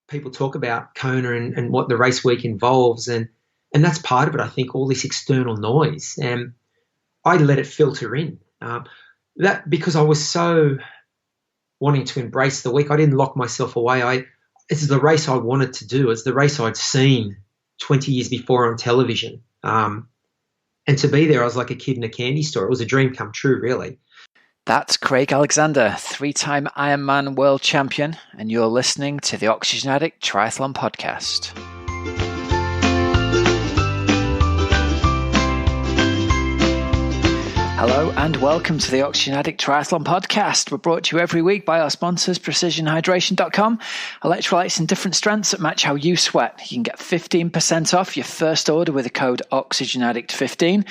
people talk about Kona and what the race week involves, and that's part of it. I think all this external noise, and I let it filter in. That because I was so wanting to embrace the week, I didn't lock myself away. This is the race I wanted to do. It's the race I'd seen 20 years before on television. And to be there, I was like a kid in a candy store. It was a dream come true, really. That's Craig Alexander, 3-time Ironman World Champion, and you're listening to the Oxygen Addict Triathlon Podcast. Hello and welcome to the Oxygen Addict Triathlon Podcast. We're brought to you every week by our sponsors, PrecisionHydration.com. Electrolytes in different strengths that match how you sweat. You can get 15% off your first order with the code OxygenAddict15.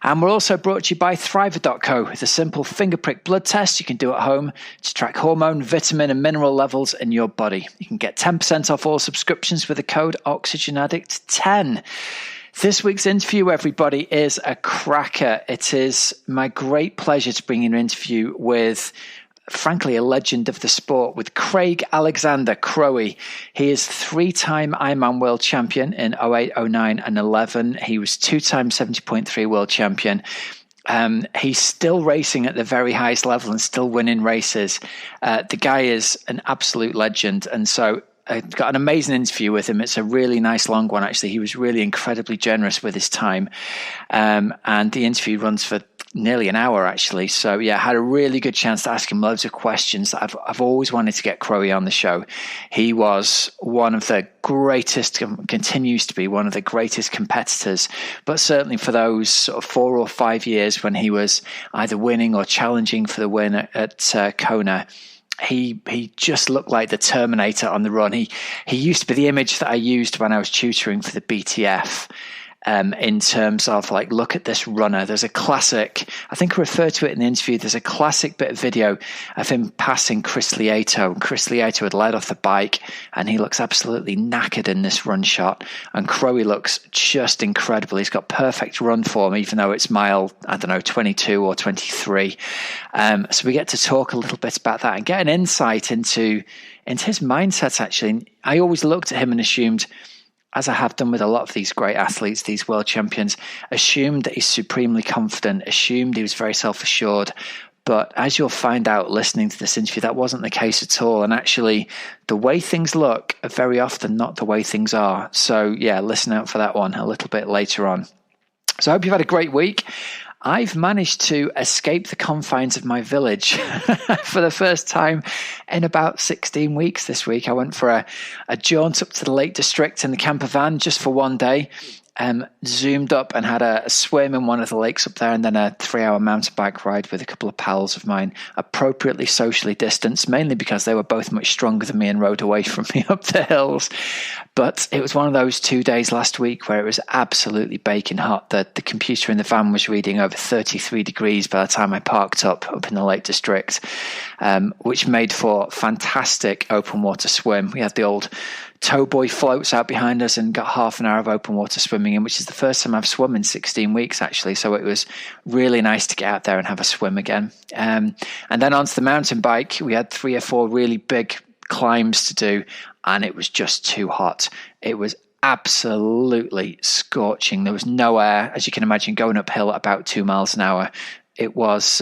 And we're also brought to you by Thriver.co with a simple finger prick blood test you can do at home to track hormone, vitamin and mineral levels in your body. You can get 10% off all subscriptions with the code OxygenAddict10. This week's interview, everybody, is a cracker. It is my great pleasure to bring in an interview with, frankly, a legend of the sport, with Craig Alexander, Crowie. He is 3-time Ironman World Champion in 08, 09 and 11. He was 2-time 70.3 World Champion. He's still racing at the very highest level and still winning races. The guy is an absolute legend. And so I've got an amazing interview with him. It's a really nice long one, actually. He was really incredibly generous with his time. And the interview runs for nearly an hour, actually. So, yeah, I had a really good chance to ask him loads of questions that I've always wanted to get Crowie on the show. He was one of the greatest, continues to be one of the greatest competitors, but certainly for those sort of 4 or 5 years when he was either winning or challenging for the win at Kona, he just looked like the Terminator on the run. He used to be the image that I used when I was tutoring for the BTF, in terms of like, look at this runner. There's a classic, I think I referred to it in the interview, there's a classic bit of video of him passing Chris Lieto. Chris Lieto had led off the bike and he looks absolutely knackered in this run shot. And Crowie looks just incredible. He's got perfect run form, even though it's mile, 22 or 23. So we get to talk a little bit about that and get an insight into his mindset, actually. I always looked at him and assumed, as I have done with a lot of these great athletes, these world champions, assumed that he's supremely confident, assumed he was very self-assured. But as you'll find out listening to this interview, that wasn't the case at all. And actually, the way things look are very often not the way things are. So yeah, listen out for that one a little bit later on. So I hope you've had a great week. I've managed to escape the confines of my village for the first time in about 16 weeks this week. I went for a jaunt up to the Lake District in the camper van just for one day. Zoomed up and had a swim in one of the lakes up there, and then a 3-hour mountain bike ride with a couple of pals of mine, appropriately socially distanced, mainly because they were both much stronger than me and rode away from me up the hills. But it was one of those 2 days last week where it was absolutely baking hot. The computer in the van was reading over 33 degrees by the time I parked up in the Lake District, which made for fantastic open water swim. We had the old towboy floats out behind us and got half an hour of open water swimming in, which is the first time I've swum in 16 weeks, actually. So it was really nice to get out there and have a swim again. And then onto the mountain bike, we had 3 or 4 really big climbs to do, and it was just too hot. It was absolutely scorching. There was no air, as you can imagine, going uphill at about 2 miles an hour. It was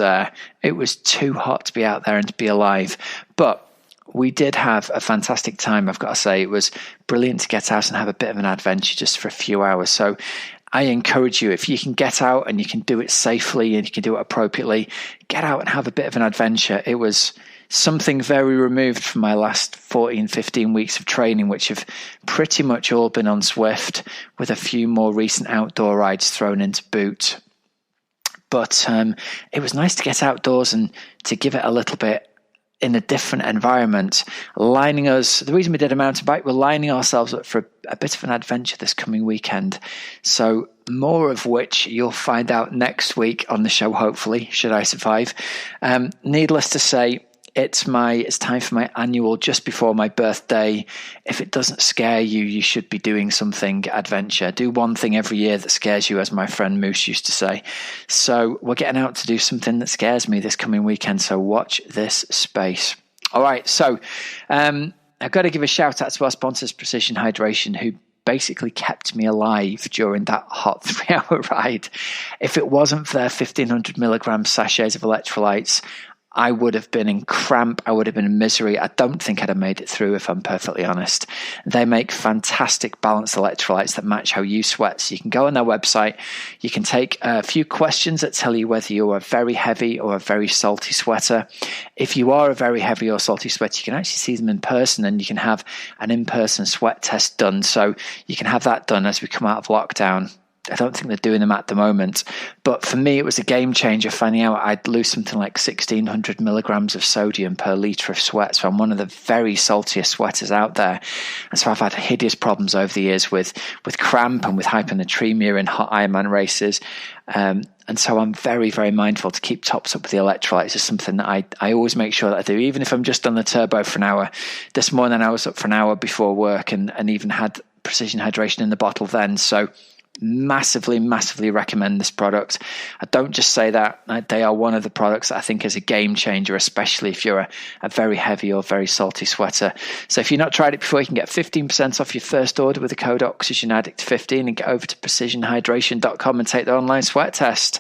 too hot to be out there and to be alive. But we did have a fantastic time, I've got to say. It was brilliant to get out and have a bit of an adventure just for a few hours. So I encourage you, if you can get out and you can do it safely and you can do it appropriately, get out and have a bit of an adventure. It was something very removed from my last 14, 15 weeks of training, which have pretty much all been on Zwift, with a few more recent outdoor rides thrown into boot. But it was nice to get outdoors and to give it a little bit in a different environment, the reason we did a mountain bike, we're lining ourselves up for a bit of an adventure this coming weekend. So more of which you'll find out next week on the show, hopefully, should I survive. Needless to say, it's time for my annual just before my birthday. If it doesn't scare you, you should be doing something adventure. Do one thing every year that scares you, as my friend Moose used to say. So we're getting out to do something that scares me this coming weekend. So watch this space. All right. So I've got to give a shout out to our sponsors, Precision Hydration, who basically kept me alive during that hot 3-hour ride. If it wasn't for their 1500 milligram sachets of electrolytes, I would have been in cramp. I would have been in misery. I don't think I'd have made it through, if I'm perfectly honest. They make fantastic balanced electrolytes that match how you sweat. So you can go on their website. You can take a few questions that tell you whether you're a very heavy or a very salty sweater. If you are a very heavy or salty sweater, you can actually see them in person, and you can have an in-person sweat test done. So you can have that done as we come out of lockdown. I don't think they're doing them at the moment. But for me, it was a game changer finding out I'd lose something like 1,600 milligrams of sodium per litre of sweat. So I'm one of the very saltiest sweaters out there. And so I've had hideous problems over the years with cramp and with hyponatremia in hot Ironman races. And so I'm very, very mindful to keep tops up with the electrolytes. It's something that I always make sure that I do, even if I'm just on the turbo for an hour. This morning I was up for an hour before work and even had Precision Hydration in the bottle then. So massively recommend this product. I don't just say that. They are one of the products that I think is a game changer, especially if you're a very heavy or very salty sweater. So if you've not tried it before, you can get 15% off your first order with the code OxygenAddict15 and get over to precisionhydration.com and take the online sweat test.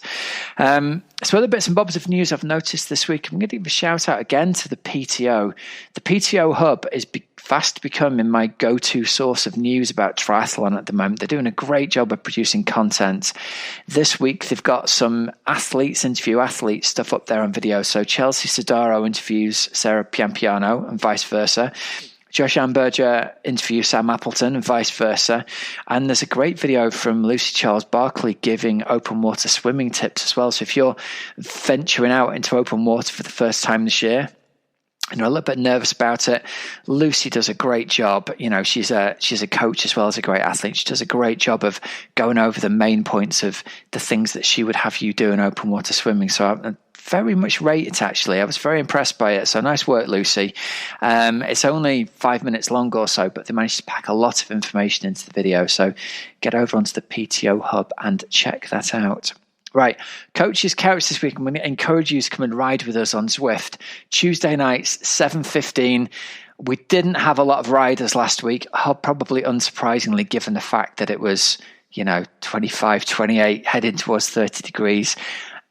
So other bits and bobs of news I've noticed this week, I'm going to give a shout out again to the PTO. The PTO Hub is fast becoming my go-to source of news about triathlon at the moment. They're doing a great job of producing content. This week, they've got some interview athletes stuff up there on video. So Chelsea Sodaro interviews Sarah Piampiano and vice versa. Josh Amberger interviews Sam Appleton and vice versa. And there's a great video from Lucy Charles Barkley giving open water swimming tips as well. So if you're venturing out into open water for the first time this year, and you're a little bit nervous about it, Lucy does a great job. You know, she's a coach as well as a great athlete. She does a great job of going over the main points of the things that she would have you do in open water swimming. So I very much rate it, actually. I was very impressed by it. So nice work, Lucy. It's only 5 minutes long or so, but they managed to pack a lot of information into the video. So get over onto the PTO Hub and check that out. Right, Coach's Couch this week. I'm going to encourage you to come and ride with us on Zwift. Tuesday nights, 7:15. We didn't have a lot of riders last week, probably unsurprisingly, given the fact that it was, 25, 28, heading towards 30 degrees.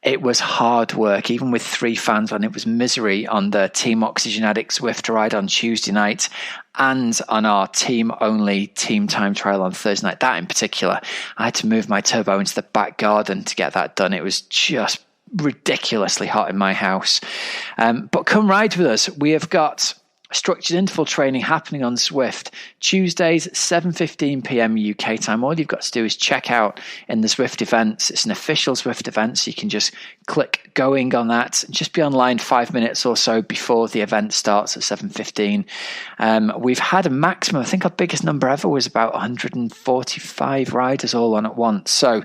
It was hard work, even with 3 fans on. It was misery on the Team OxygenAddict Zwift ride on Tuesday night and on our team-only team time trial on Thursday night. That in particular, I had to move my turbo into the back garden to get that done. It was just ridiculously hot in my house. But come ride with us. We have got structured interval training happening on Zwift Tuesdays 7:15 p.m. UK time. All you've got to do is check out in the Zwift events. It's an official Zwift event, so you can just click going on that and just be online 5 minutes or so before the event starts at 7:15. We've had a maximum, I think our biggest number ever was about 145 riders all on at once. So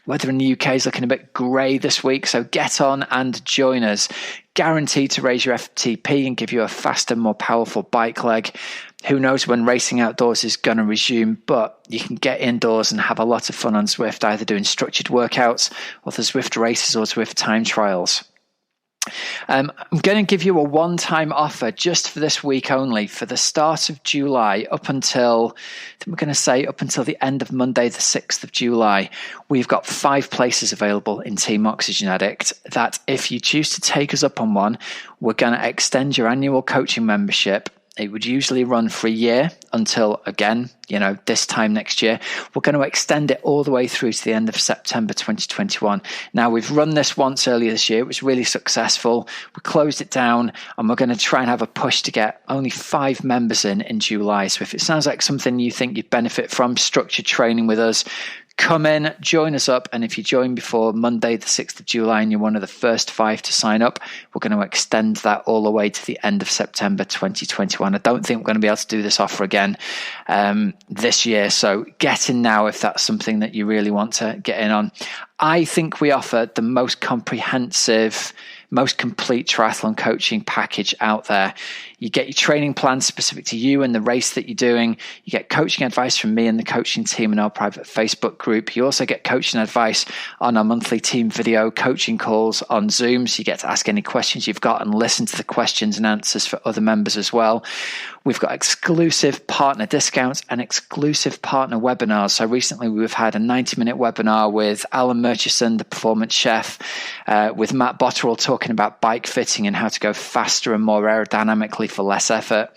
weather in the UK is looking a bit grey this week, so get on and join us. Guaranteed to raise your FTP and give you a faster, more powerful bike leg. Who knows when racing outdoors is going to resume, but you can get indoors and have a lot of fun on Zwift, either doing structured workouts or the Zwift races or Zwift time trials. I'm going to give you a one-time offer just for this week only for the start of July up until the end of Monday, the 6th of July. We've got 5 places available in Team Oxygen Addict that if you choose to take us up on one, we're going to extend your annual coaching membership. It would usually run for a year until, again, this time next year. We're going to extend it all the way through to the end of September 2021. Now, we've run this once earlier this year. It was really successful. We closed it down, and we're going to try and have a push to get only 5 members in July. So if it sounds like something you think you'd benefit from, structured training with us, come in, join us up, and if you join before Monday, the 6th of July, and you're one of the first 5 to sign up, we're going to extend that all the way to the end of September 2021. I don't think we're going to be able to do this offer again this year, so get in now if that's something that you really want to get in on. I think we offer the most comprehensive, most complete triathlon coaching package out there. You get your training plan specific to you and the race that you're doing. You get coaching advice from me and the coaching team in our private Facebook group. You also get coaching advice on our monthly team video coaching calls on Zoom. So you get to ask any questions you've got and listen to the questions and answers for other members as well. We've got exclusive partner discounts and exclusive partner webinars. So recently we've had a 90-minute webinar with Alan Murchison, the performance chef, with Matt Botterill talking about bike fitting and how to go faster and more aerodynamically for less effort.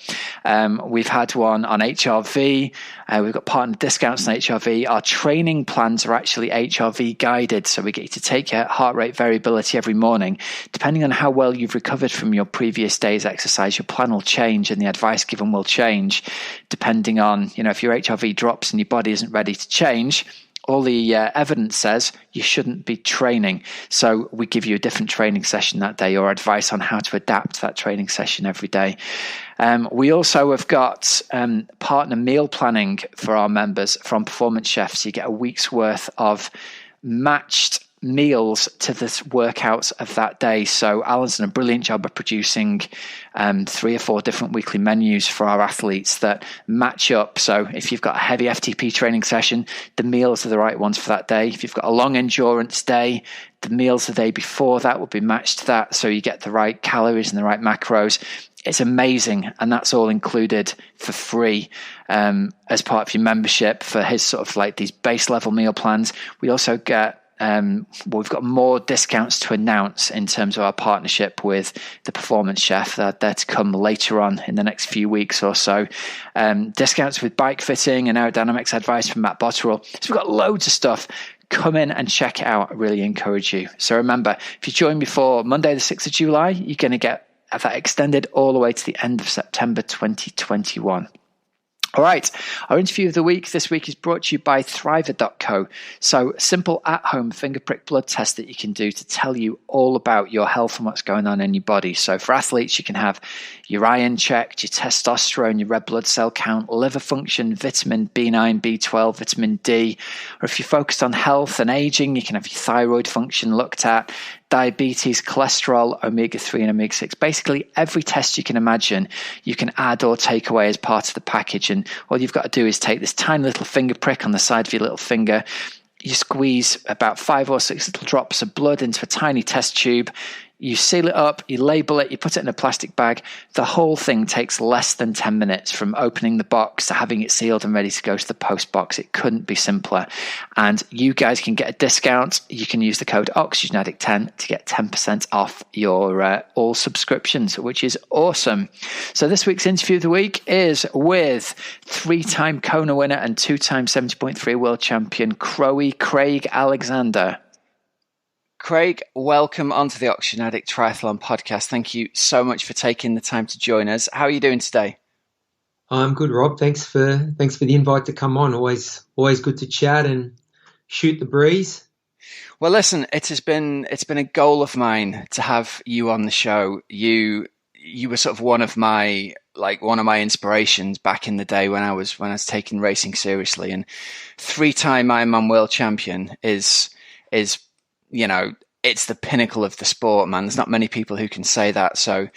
We've had one on HRV. We've got partner discounts on HRV. Our training plans are actually HRV guided. So we get you to take your heart rate variability every morning. Depending on how well you've recovered from your previous day's exercise, your plan will change and the advice given will change depending on, if your HRV drops and your body isn't ready to change. All the evidence says you shouldn't be training. So we give you a different training session that day or advice on how to adapt that training session every day. We also have got partner meal planning for our members from Performance Chefs. You get a week's worth of matched meals to the workouts of that day. So Alan's done a brilliant job of producing 3 or 4 different weekly menus for our athletes that match up. So if you've got a heavy FTP training session, the meals are the right ones for that day. If you've got a long endurance day, the meals the day before that will be matched to that. So you get the right calories and the right macros. It's amazing, and that's all included for free as part of your membership for his sort of like these base level meal plans. We also get we've got more discounts to announce in terms of our partnership with the Performance Chef that they're to come later on in the next few weeks or so. Discounts with bike fitting and aerodynamics advice from Matt Botterill. So we've got loads of stuff. Come in and check it out. I really encourage you. So remember, if you join before Monday the 6th of July, you're going to get that extended all the way to the end of September 2021. All right, our interview of the week this week is brought to you by Thriver.co. So simple at-home finger prick blood test that you can do to tell you all about your health and what's going on in your body. So for athletes, you can have your iron checked, your testosterone, your red blood cell count, liver function, vitamin B9, B12, vitamin D. Or if you're focused on health and aging, you can have your thyroid function looked at, diabetes, cholesterol, omega-3 and omega-6. Basically, every test you can imagine, you can add or take away as part of the package. And all you've got to do is take this tiny little finger prick on the side of your little finger. You squeeze about 5 or 6 little drops of blood into a tiny test tube. You seal it up, you label it, you put it in a plastic bag. The whole thing takes less than 10 minutes from opening the box to having it sealed and ready to go to the post box. It couldn't be simpler. And you guys can get a discount. You can use the code OxygenAddict10 to get 10% off your all subscriptions, which is awesome. So this week's interview of the week is with 3-time Kona winner and 2-time 70.3 world champion Crowie Craig Alexander. Craig, welcome onto the Oxygen Addict Triathlon podcast. Thank you so much for taking the time to join us. How are you doing today? I'm good, Rob. Thanks for the invite to come on. Always good to chat and shoot the breeze. Well, listen, it's been a goal of mine to have you on the show. You were sort of one of my inspirations back in the day when I was taking racing seriously. And 3-time Ironman World Champion is it's the pinnacle of the sport, man. There's not many people who can say that. So,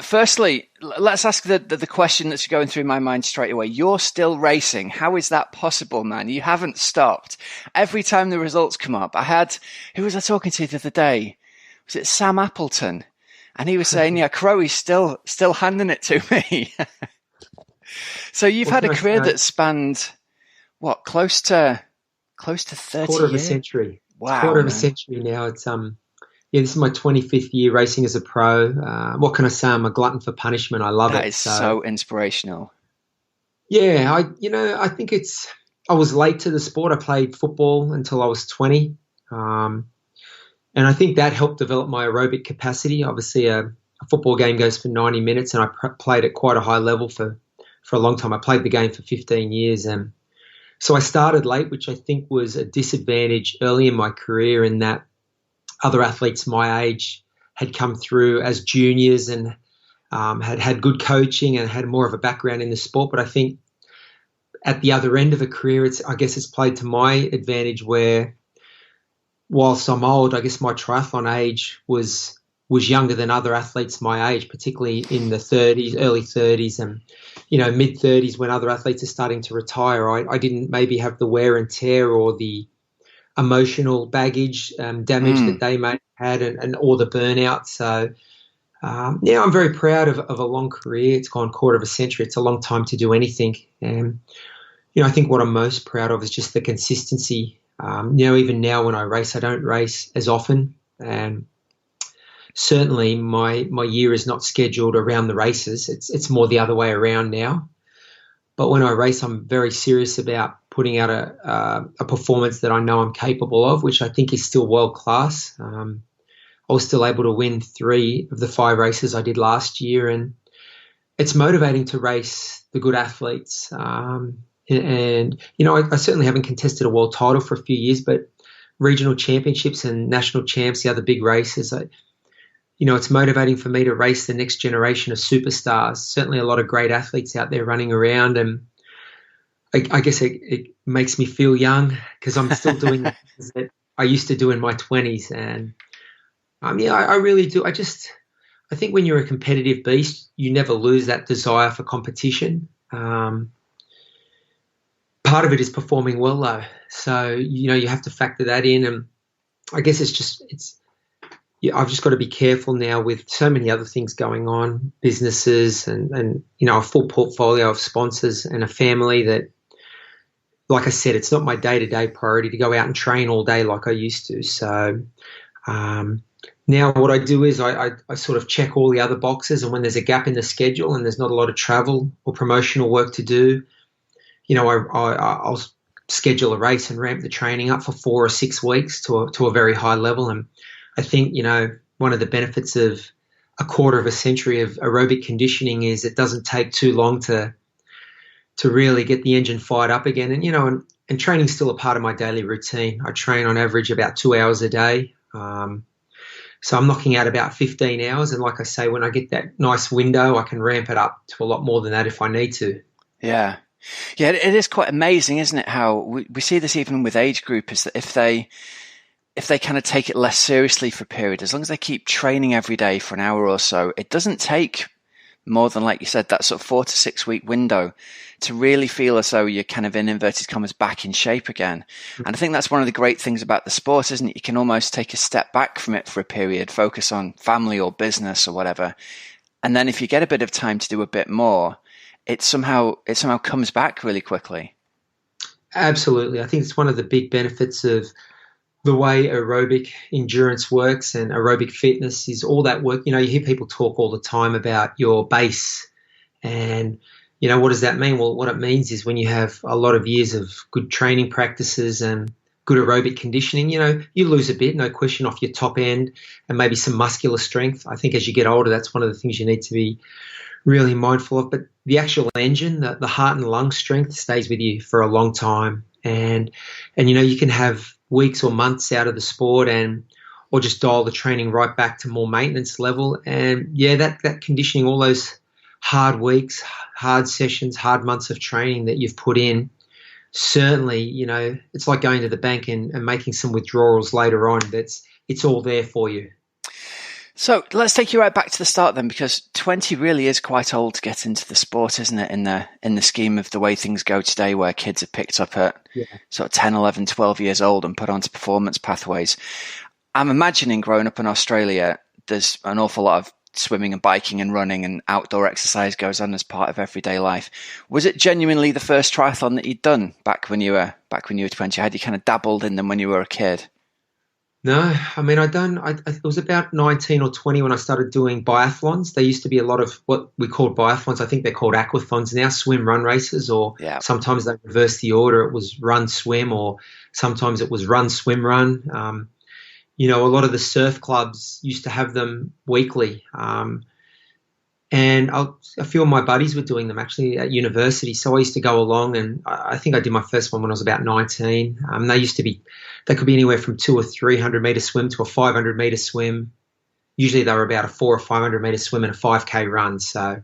firstly, let's ask the question that's going through my mind straight away. You're still racing. How is that possible, man? You haven't stopped. Every time the results come up, who was I talking to the other day? Was it Sam Appleton? And he was saying, yeah, Crowie's still handing it to me. So you've had a career that spanned, close to 30 quarter of years? A century. Wow, quarter of a century now. It's this is my 25th year racing as a pro. What can I say? I'm a glutton for punishment. I love it. That is so inspirational. Yeah, I think I was late to the sport. I played football until I was 20, and I think that helped develop my aerobic capacity. Obviously, a football game goes for 90 minutes, and I played at quite a high level for a long time. I played the game for 15 years, and so I started late, which I think was a disadvantage early in my career, in that other athletes my age had come through as juniors and had good coaching and had more of a background in the sport. But I think at the other end of a career, it's played to my advantage, where whilst I'm old, I guess my triathlon age was was younger than other athletes my age, particularly in the 30s, early 30s, and mid 30s when other athletes are starting to retire. I didn't maybe have the wear and tear or the emotional baggage damage that they may have had, and or the burnout. So I'm very proud of a long career. It's gone quarter of a century. It's a long time to do anything. And I think what I'm most proud of is just the consistency. Even now when I race, I don't race as often, and certainly my year is not scheduled around the races. It's more the other way around now. But when I race, I'm very serious about putting out a performance that I know I'm capable of, which I think is still world class. I was still able to win 3 of the 5 races I did last year, and it's motivating to race the good athletes. I certainly haven't contested a world title for a few years, but regional championships and national champs, the other big races, it's motivating for me to race the next generation of superstars. Certainly a lot of great athletes out there running around, and I guess it makes me feel young because I'm still doing the things that I used to do in my 20s. And I really do. I think when you're a competitive beast, you never lose that desire for competition. Part of it is performing well, though. So, you have to factor that in. And I guess I've just got to be careful now with so many other things going on, businesses and a full portfolio of sponsors and a family that, like I said, it's not my day-to-day priority to go out and train all day like I used to. So now what I do is I sort of check all the other boxes, and when there's a gap in the schedule and there's not a lot of travel or promotional work to do, I'll schedule a race and ramp the training up for 4 or 6 weeks to a very high level. And I think, one of the benefits of a quarter of a century of aerobic conditioning is it doesn't take too long to really get the engine fired up again. And, and training's still a part of my daily routine. I train on average about 2 hours a day. So I'm knocking out about 15 hours. And like I say, when I get that nice window, I can ramp it up to a lot more than that if I need to. Yeah. Yeah, it is quite amazing, isn't it? How we see this even with age group, is that if they kind of take it less seriously for a period, as long as they keep training every day for an hour or so, it doesn't take more than, like you said, that sort of 4 to 6 week window to really feel as though you're kind of, in inverted commas, back in shape again. And I think that's one of the great things about the sport, isn't it? You can almost take a step back from it for a period, focus on family or business or whatever. And then if you get a bit of time to do a bit more, it somehow comes back really quickly. Absolutely. I think it's one of the big benefits of the way aerobic endurance works and aerobic fitness is all that work. You hear people talk all the time about your base, and, what does that mean? Well, what it means is when you have a lot of years of good training practices and good aerobic conditioning, you lose a bit, no question, off your top end and maybe some muscular strength. I think as you get older, that's one of the things you need to be really mindful of. But the actual engine, the heart and lung strength stays with you for a long time. And you can have weeks or months out of the sport or just dial the training right back to more maintenance level. And yeah, that conditioning, all those hard weeks, hard sessions, hard months of training that you've put in, certainly, it's like going to the bank and making some withdrawals later on. It's all there for you. So let's take you right back to the start then, because 20 really is quite old to get into the sport, isn't it? In the scheme of the way things go today, where kids are picked up at sort of 10, 11, 12 years old and put onto performance pathways. I'm imagining growing up in Australia, there's an awful lot of swimming and biking and running and outdoor exercise goes on as part of everyday life. Was it genuinely the first triathlon that you'd done back when you were 20? Had you kind of dabbled in them when you were a kid? No, I mean, it was about 19 or 20 when I started doing biathlons. There used to be a lot of what we called biathlons. I think they're called aquathons now, swim, run races, or sometimes they reversed the order. It was run, swim, or sometimes it was run, swim, run. A lot of the surf clubs used to have them weekly. And a few of my buddies were doing them actually at university. So I used to go along, and I think I did my first one when I was about 19. They could be anywhere from 200 or 300 meter swim to a 500 meter swim. Usually they were about a 400 or 500 meter swim and a 5K run. So,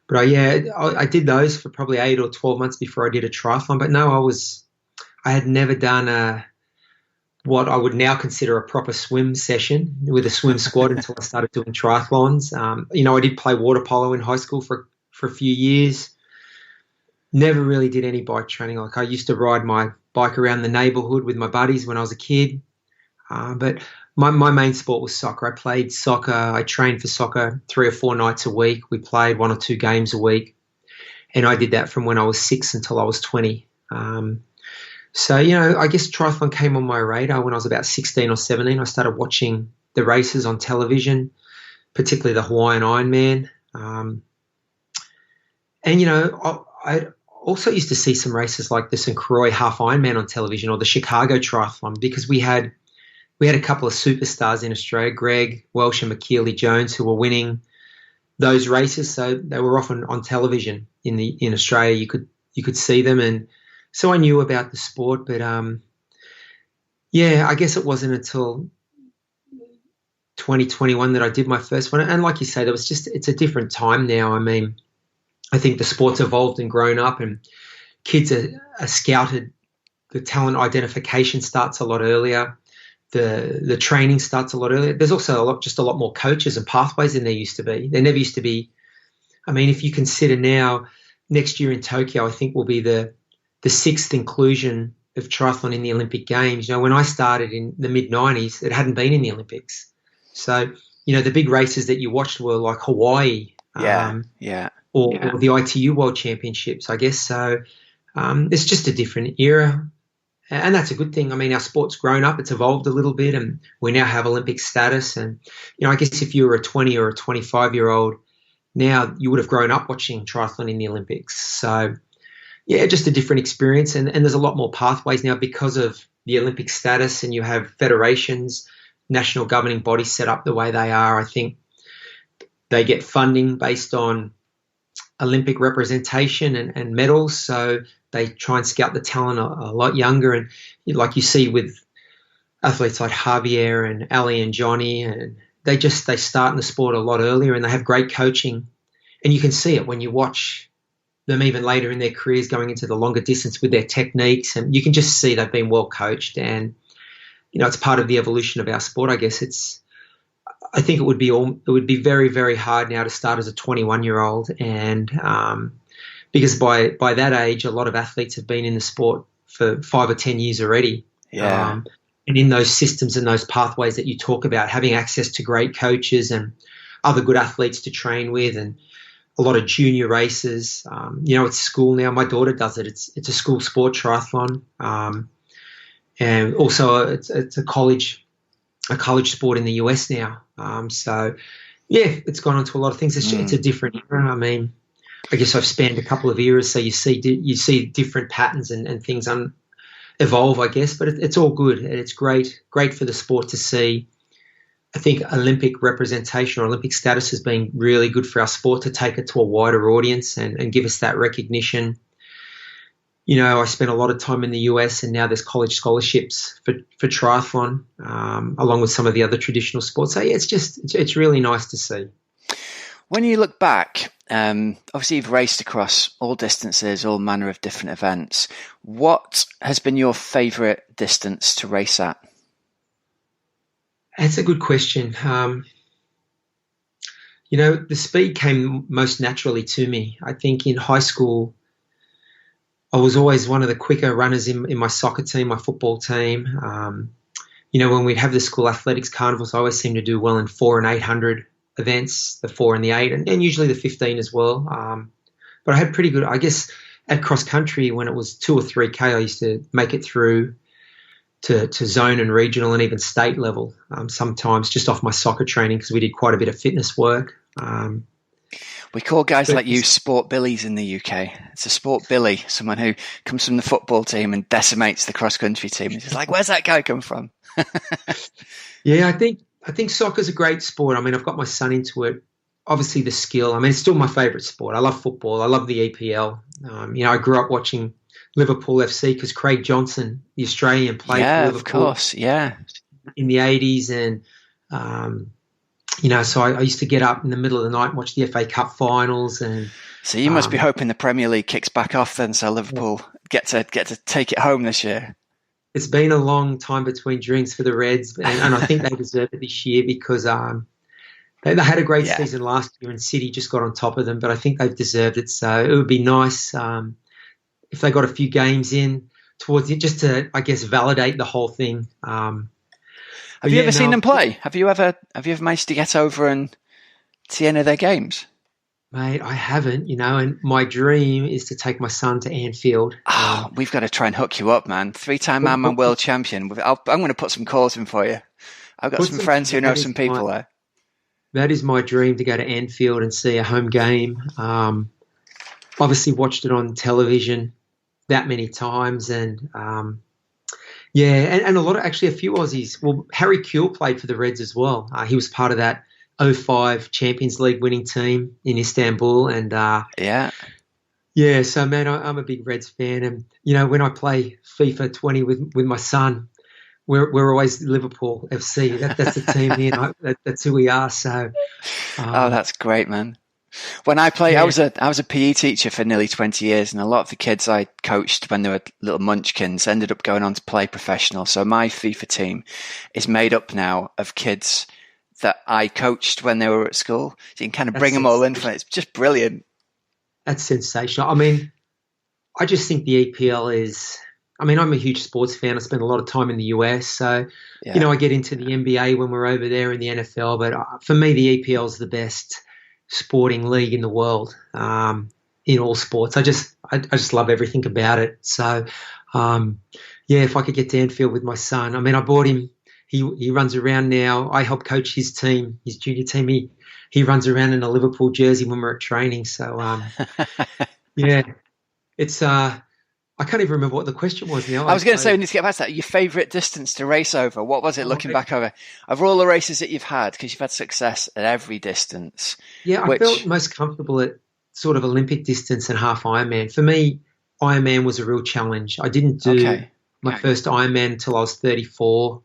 but I did those for probably 8 or 12 months before I did a triathlon. But no, I had never done what I would now consider a proper swim session with a swim squad until I started doing triathlons. I did play water polo in high school for a few years. Never really did any bike training. Like I used to ride my bike around the neighborhood with my buddies when I was a kid. But my main sport was soccer. I played soccer. I trained for soccer 3 or 4 nights a week. We played 1 or 2 games a week. And I did that from when I was 6 until I was 20. So, I guess triathlon came on my radar when I was about 16 or 17. I started watching the races on television, particularly the Hawaiian Ironman. I also used to see some races like the St. Crowie half Ironman on television or the Chicago Triathlon because we had a couple of superstars in Australia, Greg Welsh and McKeely Jones, who were winning those races. So they were often on television in Australia. You could see them, and so I knew about the sport. But I guess it wasn't until 2021 that I did my first one. And like you say, it's a different time now. I mean, I think the sport's evolved and grown up, and kids are scouted. The talent identification starts a lot earlier. The training starts a lot earlier. There's also a lot more coaches and pathways than there used to be. There never used to be. I mean, if you consider now, next year in Tokyo, I think will be the 6th inclusion of triathlon in the Olympic Games. When I started in the mid-90s, it hadn't been in the Olympics. So, the big races that you watched were like Hawaii. Or the ITU World Championships, I guess. So it's just a different era. And that's a good thing. I mean, our sport's grown up. It's evolved a little bit, and we now have Olympic status. And, I guess if you were a 20 or a 25-year-old now, you would have grown up watching triathlon in the Olympics. So, just a different experience. And there's a lot more pathways now because of the Olympic status, and you have federations, national governing bodies set up the way they are. I think they get funding based on Olympic representation and medals, so they try and scout the talent a lot younger. And like you see with athletes like Javier and Ali and Johnny, and they start in the sport a lot earlier, and they have great coaching. And you can see it when you watch them even later in their careers going into the longer distance with their techniques, and you can just see they've been well coached. And it's part of the evolution of our sport. I guess I think it would be very, very hard now to start as a 21-year-old, and because by that age, a lot of athletes have been in the sport for 5 or 10 years already. Yeah. And in those systems and those pathways that you talk about, having access to great coaches and other good athletes to train with, and a lot of junior races. It's school now. My daughter does it. It's a school sport, triathlon, and also it's a college sport in the US now. It's gone on to a lot of things. It's a different era. I mean, I guess I've spanned a couple of eras, so you see different patterns and things evolve, I guess. But it's all good. It's great for the sport to see. I think Olympic representation or Olympic status has been really good for our sport to take it to a wider audience and give us that recognition. I spent a lot of time in the US, and now there's college scholarships for triathlon, along with some of the other traditional sports. So it's really nice to see. When you look back, obviously you've raced across all distances, all manner of different events. What has been your favourite distance to race at? That's a good question. The speed came most naturally to me. I think in high school, I was always one of the quicker runners in my soccer team, my football team. When we'd have the school athletics carnivals, I always seemed to do well in 4 and 800 events, the 4 and the 8, and usually the 15 as well. But I had pretty good, I guess, at cross country when it was 2 or 3K, I used to make it through to zone and regional and even state level, sometimes just off my soccer training because we did quite a bit of fitness work. We call guys like you sport billies in the UK. It's a sport billy, someone who comes from the football team and decimates the cross-country team. It's just like, where's that guy come from? Yeah, I think soccer's a great sport. I mean, I've got my son into it. Obviously, the skill. I mean, it's still my favourite sport. I love football. I love the EPL. I grew up watching Liverpool FC because Craig Johnson, the Australian, played for Liverpool. Of course, yeah. In the 80s, and so I used to get up in the middle of the night and watch the FA Cup finals. And so you must be hoping the Premier League kicks back off then, so Liverpool get to take it home this year. it's been a long time between drinks for the Reds, and I think they deserve it this year because they had a great Yeah. season last year, and City just got on top of them. But I think they've deserved it. So it would be nice if they got a few games in towards it, just to, I guess, validate the whole thing. Have you ever seen them play? Have you ever managed to get over and see any of their games? Mate, I haven't, and my dream is to take my son to Anfield. We've got to try and hook you up, man. 3-time Ironman World Champion. I'm going to put some calls in for you. I've got some friends who know some people there. That is my dream, to go to Anfield and see a home game. Obviously watched it on television that many times, and and a few Aussies. Well, Harry Kewell played for the Reds as well. He was part of that 2005 Champions League winning team in Istanbul, and so man, I'm a big Reds fan, and when I play FIFA 20 with my son, we're always Liverpool FC. That's the team here. That's who we are. So, that's great, man. When I play, I was a PE teacher for nearly 20 years, and a lot of the kids I coached when they were little munchkins ended up going on to play professional. So my FIFA team is made up now of kids that I coached when they were at school. So you can kind of bring them all in for it. It's just brilliant. That's sensational. I mean, I just think the EPL is, I'm a huge sports fan. I spend a lot of time in the US. So, I get into the NBA when we're over there in the NFL. But for me, the EPL is the best sporting league in the world, in all sports. I just love everything about it. So, if I could get to Anfield with my son. I bought him. He runs around now. I help coach his team, his junior team. He runs around in a Liverpool jersey when we're at training. So, it's I can't even remember what the question was now. I was going to say, we need to get back to that. Your favourite distance to race over? What was it looking back over? Of all the races that you've had, because you've had success at every distance. Yeah, I felt most comfortable at sort of Olympic distance and half Ironman. For me, Ironman was a real challenge. I didn't do my first Ironman until I was 34.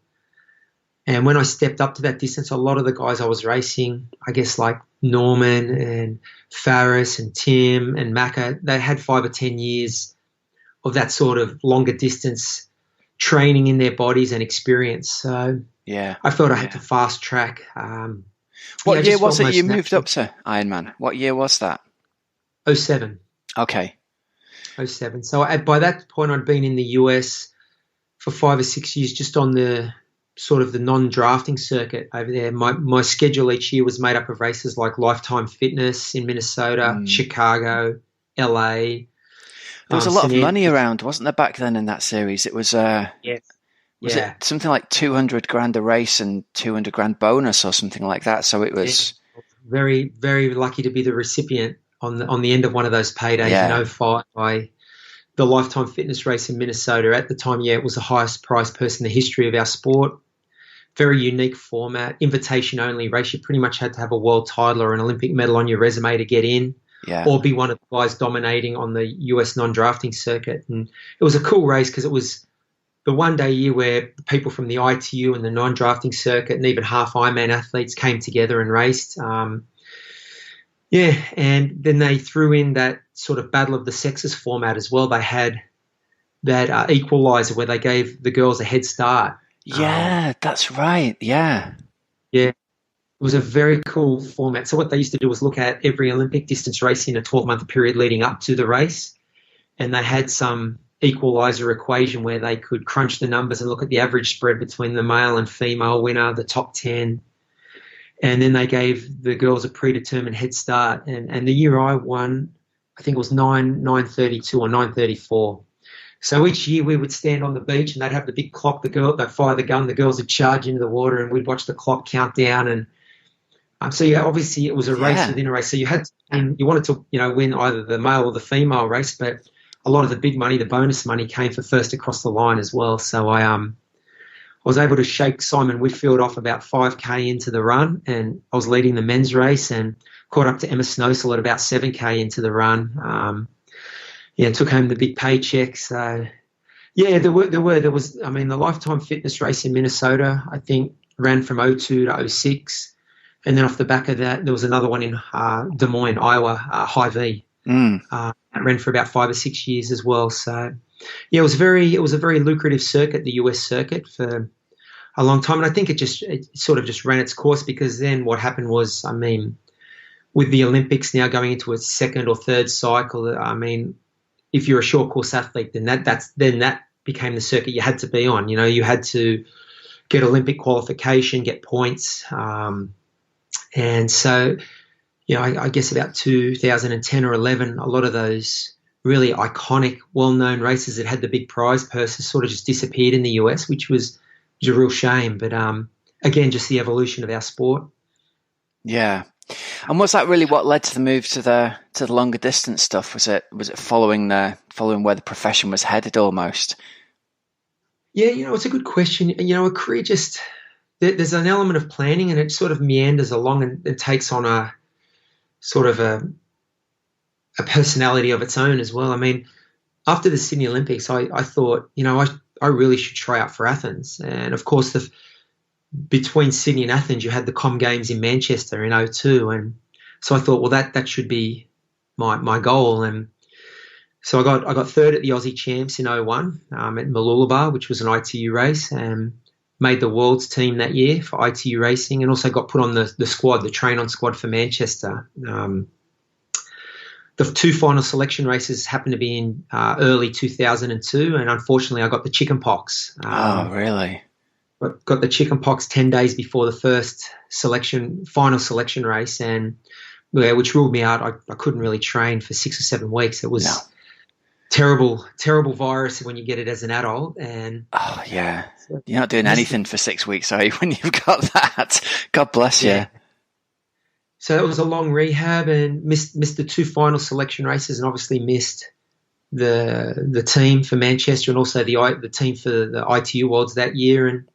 And when I stepped up to that distance, a lot of the guys I was racing, I guess like Norman and Faris and Tim and Macca, they had 5 or 10 years of that sort of longer distance training in their bodies and experience. So I felt I had to fast track. What year was it you moved up to Ironman? What year was that? 2007. Okay. 2007. So by that point, I'd been in the US for 5 or 6 years, just on the sort of the non-drafting circuit over there. My schedule each year was made up of races like Lifetime Fitness in Minnesota, Chicago, LA. There was a lot of money around, wasn't there, back then in that series? It was it something like 200 grand a race and 200 grand bonus or something like that. So it was very, very lucky to be the recipient on the end of one of those paydays in 2005 by the Lifetime Fitness race in Minnesota. At the time, it was the highest priced purse in the history of our sport. Very unique format, invitation only race. You pretty much had to have a world title or an Olympic medal on your resume to get in. Or be one of the guys dominating on the US non-drafting circuit. And it was a cool race because it was the one-day year where people from the ITU and the non-drafting circuit and even half Ironman athletes came together and raced. And then they threw in that sort of battle of the sexes format as well. They had that equalizer where they gave the girls a head start. That's right. Yeah. It was a very cool format. So what they used to do was look at every Olympic distance race in a 12-month period leading up to the race, and they had some equalizer equation where they could crunch the numbers and look at the average spread between the male and female winner, the top 10, and then they gave the girls a predetermined head start. And the year I won, I think it was 9:32 or 9:34. So each year we would stand on the beach and they'd have the big clock. They'd fire the gun, the girls would charge into the water, and we'd watch the clock count down. And obviously it was a race within a race. So you wanted to, win either the male or the female race, but a lot of the big money, the bonus money, came for first across the line as well. So I was able to shake Simon Whitfield off about 5K into the run, and I was leading the men's race and caught up to Emma Snowsell at about 7K into the run. Took home the big paycheck. So there was the Lifetime Fitness race in Minnesota, I think, ran from 2002 to 2006. And then off the back of that, there was another one in Des Moines, Iowa, High V. That ran for about 5 or 6 years as well. So, Yeah, it was a very lucrative circuit, the US circuit, for a long time. And I think it sort of just ran its course, because then what happened was, I mean, with the Olympics now going into a second or third cycle, I mean, if you're a short course athlete, then that became the circuit you had to be on. You know, you had to get Olympic qualification, get points. And so, you know, I guess about 2010 or 11, a lot of those really iconic, well-known races that had the big prize purses sort of just disappeared in the US, which was a real shame. But again, just the evolution of our sport. Yeah. And was that really what led to the move to the longer distance stuff? Was it following where the profession was headed almost? Yeah, you know, it's a good question. You know, a career just, there's an element of planning, and it sort of meanders along, and it takes on a sort of a personality of its own as well. I mean, after the Sydney Olympics, I thought, you know, I really should try out for Athens. And of course, between Sydney and Athens, you had the Com Games in Manchester in 2002. And so I thought, well, that should be my goal. And so I got third at the Aussie Champs in 2001 at Mooloolaba, which was an ITU race, and made the world's team that year for ITU racing, and also got put on the squad, the train-on squad for Manchester. The two final selection races happened to be in early 2002, and unfortunately I got the chicken pox. Oh, really? Got the chicken pox 10 days before the first final selection race, and which ruled me out. I couldn't really train for 6 or 7 weeks. It was terrible virus when you get it as an adult. And oh yeah, you're not doing anything for 6 weeks, are you, when you've got that? God bless you. Yeah. So it was a long rehab, and missed the two final selection races, and obviously missed the team for Manchester, and also the team for the ITU Worlds that year. And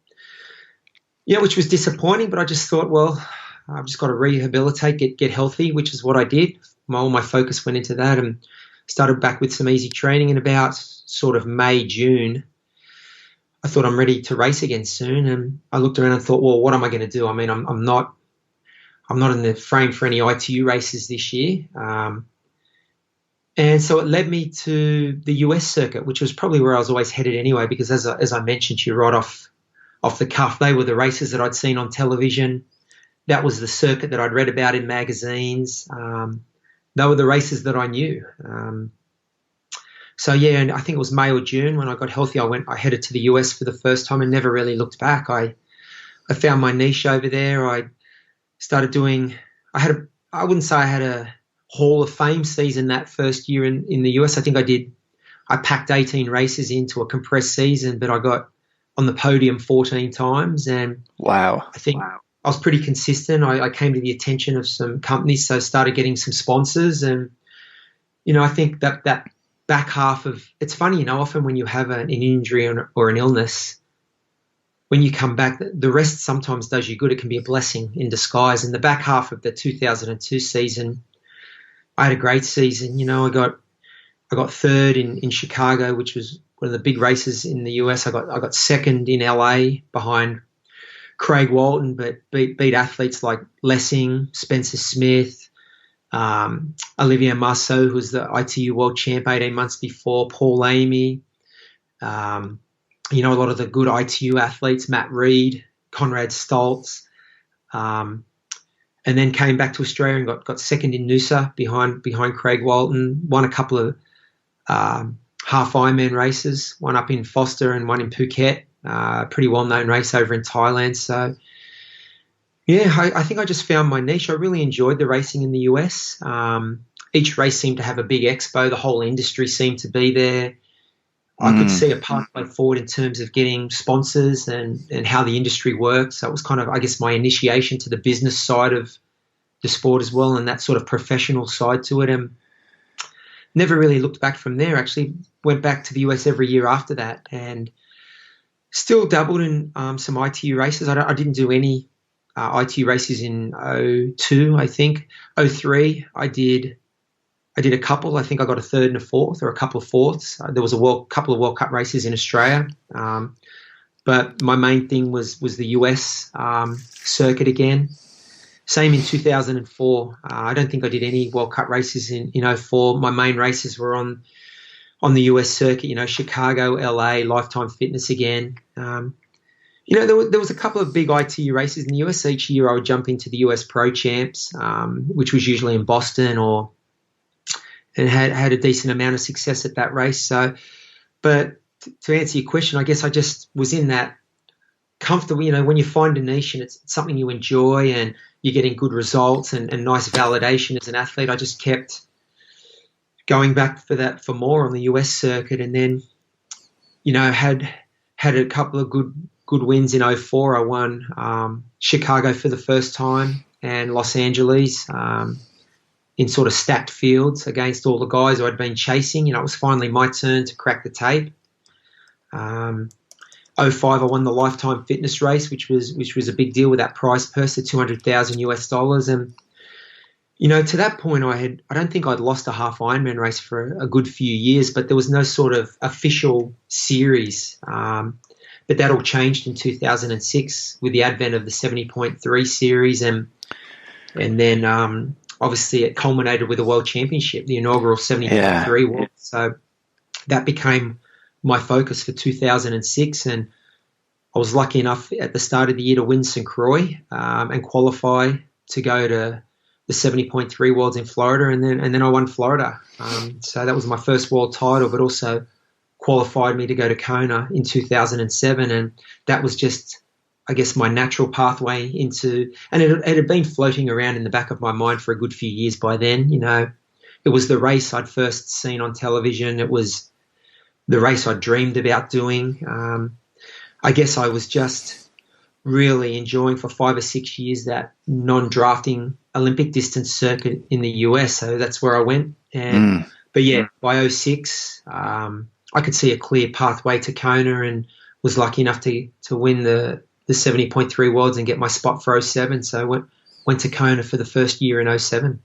yeah, which was disappointing, but I just thought, well, I've just got to rehabilitate, get healthy, which is what I did. All my focus went into that, and started back with some easy training. In about sort of May, June, I thought I'm ready to race again soon. And I looked around and thought, well, what am I going to do? I mean, I'm not in the frame for any ITU races this year. And so it led me to the US circuit, which was probably where I was always headed anyway, because as I mentioned to you right off the cuff, they were the races that I'd seen on television. That was the circuit that I'd read about in magazines. They were the races that I knew. So yeah, and I think it was May or June when I got healthy, I headed to the US for the first time and never really looked back. I found my niche over there. I started doing, I wouldn't say I had a Hall of Fame season that first year in the US. I think I packed 18 races into a compressed season, but I got on the podium 14 times. And wow, I think I was pretty consistent. I came to the attention of some companies, so started getting some sponsors. And, you know, I think that back half of, it's funny, you know, often when you have an injury or an illness, when you come back, the rest sometimes does you good. It can be a blessing in disguise. In the back half of the 2002 season, I had a great season. You know, I got third in Chicago, which was one of the big races in the US. I got second in LA behind Craig Walton, but beat athletes like Lessing, Spencer Smith, Olivier Marceau, who was the ITU World Champ 18 months before, Paul Amy, you know, a lot of the good ITU athletes, Matt Reed, Conrad Stoltz, and then came back to Australia and got second in Noosa behind Craig Walton, won a couple of half Ironman races, one up in Foster and one in Phuket, pretty well-known race over in Thailand. So, yeah, I think I just found my niche. I really enjoyed the racing in the US. Each race seemed to have a big expo. The whole industry seemed to be there. I could see a pathway forward in terms of getting sponsors and how the industry works. So it was kind of, I guess, my initiation to the business side of the sport as well, and that sort of professional side to it. And never really looked back from there. Actually went back to the US every year after that, and still dabbled in some ITU races. I didn't do any ITU races in 2002, I think. 2003, I did a couple. I think I got a third and a fourth, or a couple of fourths. There was couple of World Cup races in Australia, but my main thing was the US circuit again. Same in 2004. I don't think I did any World Cup races in 2004. My main races were on on the US circuit, Chicago, LA, Lifetime Fitness again. There was a couple of big ITU races in the US. Each year I would jump into the US Pro Champs, which was usually in Boston, and had a decent amount of success at that race. So, but to answer your question, I guess I just was in that comfortable, when you find a niche and it's something you enjoy and you're getting good results and nice validation as an athlete, I just kept going back for more on the US circuit. And then, had a couple of good wins in 2004. I won Chicago for the first time and Los Angeles in sort of stacked fields against all the guys who I'd been chasing. It was finally my turn to crack the tape. 2005, I won the Lifetime Fitness race, which was a big deal with that prize purse of $200,000. And to that point, I don't think I'd lost a half Ironman race for a good few years, but there was no sort of official series. But that all changed in 2006 with the advent of the 70.3 series, and then obviously it culminated with the World Championship, the inaugural 70.3 World. So that became my focus for 2006, and I was lucky enough at the start of the year to win St. Croix and qualify to go to the 70.3 Worlds in Florida, and then I won Florida. So that was my first world title, but also qualified me to go to Kona in 2007, and that was just, I guess, my natural pathway into, and it had been floating around in the back of my mind for a good few years by then. It was the race I'd first seen on television. It was the race I dreamed about doing. I guess I was just really enjoying for 5 or 6 years that non-drafting Olympic distance circuit in the US. So that's where I went. But yeah, by 2006, I could see a clear pathway to Kona and was lucky enough to win the 70.3 Worlds and get my spot for 2007. So I went to Kona for the first year in 2007.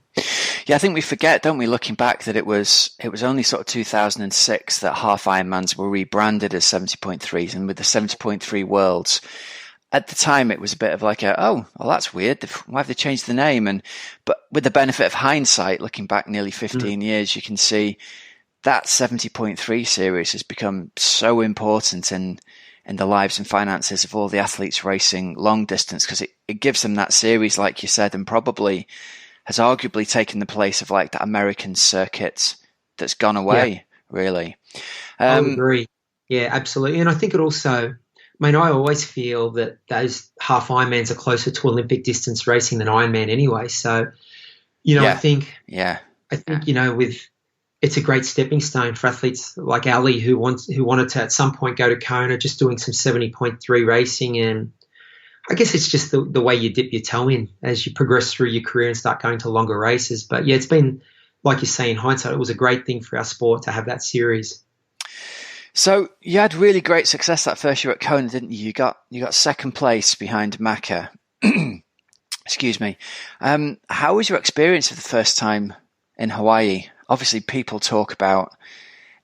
Yeah, I think we forget, don't we, looking back, that it was only sort of 2006 that half Ironmans were rebranded as 70.3s, and with the 70.3 Worlds, at the time it was a bit of like that's weird. Why have they changed the name? But with the benefit of hindsight, looking back nearly 15 years, you can see that 70.3 series has become so important in the lives and finances of all the athletes racing long distance, because it gives them that series, like you said, and probably has arguably taken the place of like that American circuit that's gone away, really. I agree. Yeah, absolutely. And I think it also, I I always feel that those half Ironmans are closer to Olympic distance racing than Ironman anyway. So, I think, with, it's a great stepping stone for athletes like Ali who wanted to at some point go to Kona, just doing some 70.3 racing. And I guess it's just the way you dip your toe in as you progress through your career and start going to longer races. But yeah, it's been, like you say, in hindsight, it was a great thing for our sport to have that series. So you had really great success that first year at Kona, didn't you? You got second place behind Macca. Excuse me. How was your experience of the first time in Hawaii? Obviously, people talk about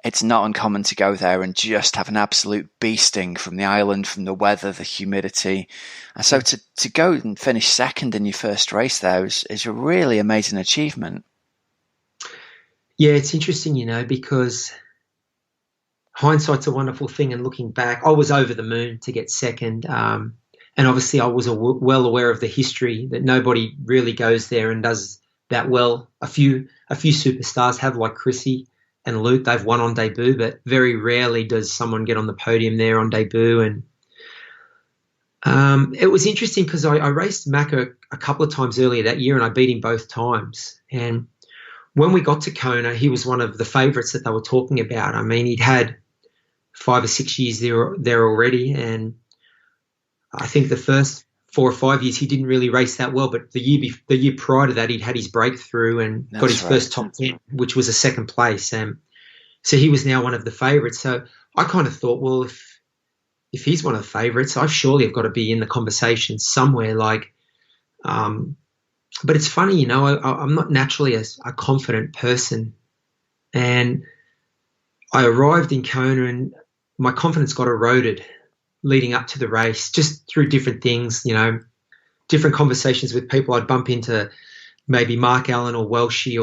it's not uncommon to go there and just have an absolute beasting from the island, from the weather, the humidity. And so to go and finish second in your first race there is a really amazing achievement. Yeah, it's interesting, because hindsight's a wonderful thing. And looking back, I was over the moon to get second. And obviously I was well aware of the history that nobody really goes there and does that well. A few superstars have, like Chrissy and Luke. They've won on debut, but very rarely does someone get on the podium there on debut. And it was interesting because I raced Macca a couple of times earlier that year and I beat him both times. And when we got to Kona, he was one of the favourites that they were talking about. I mean, he'd had 5 or 6 years there already, and I think the first 4 or 5 years he didn't really race that well, but the year prior to that he'd had his breakthrough and got his first top 10, which was a second place. So he was now one of the favourites. So I kind of thought, well, if he's one of the favourites, I surely have got to be in the conversation somewhere. But it's funny, I'm not naturally a confident person, and I arrived in Kona and my confidence got eroded leading up to the race, just through different things, different conversations with people. I'd bump into maybe Mark Allen or Welshie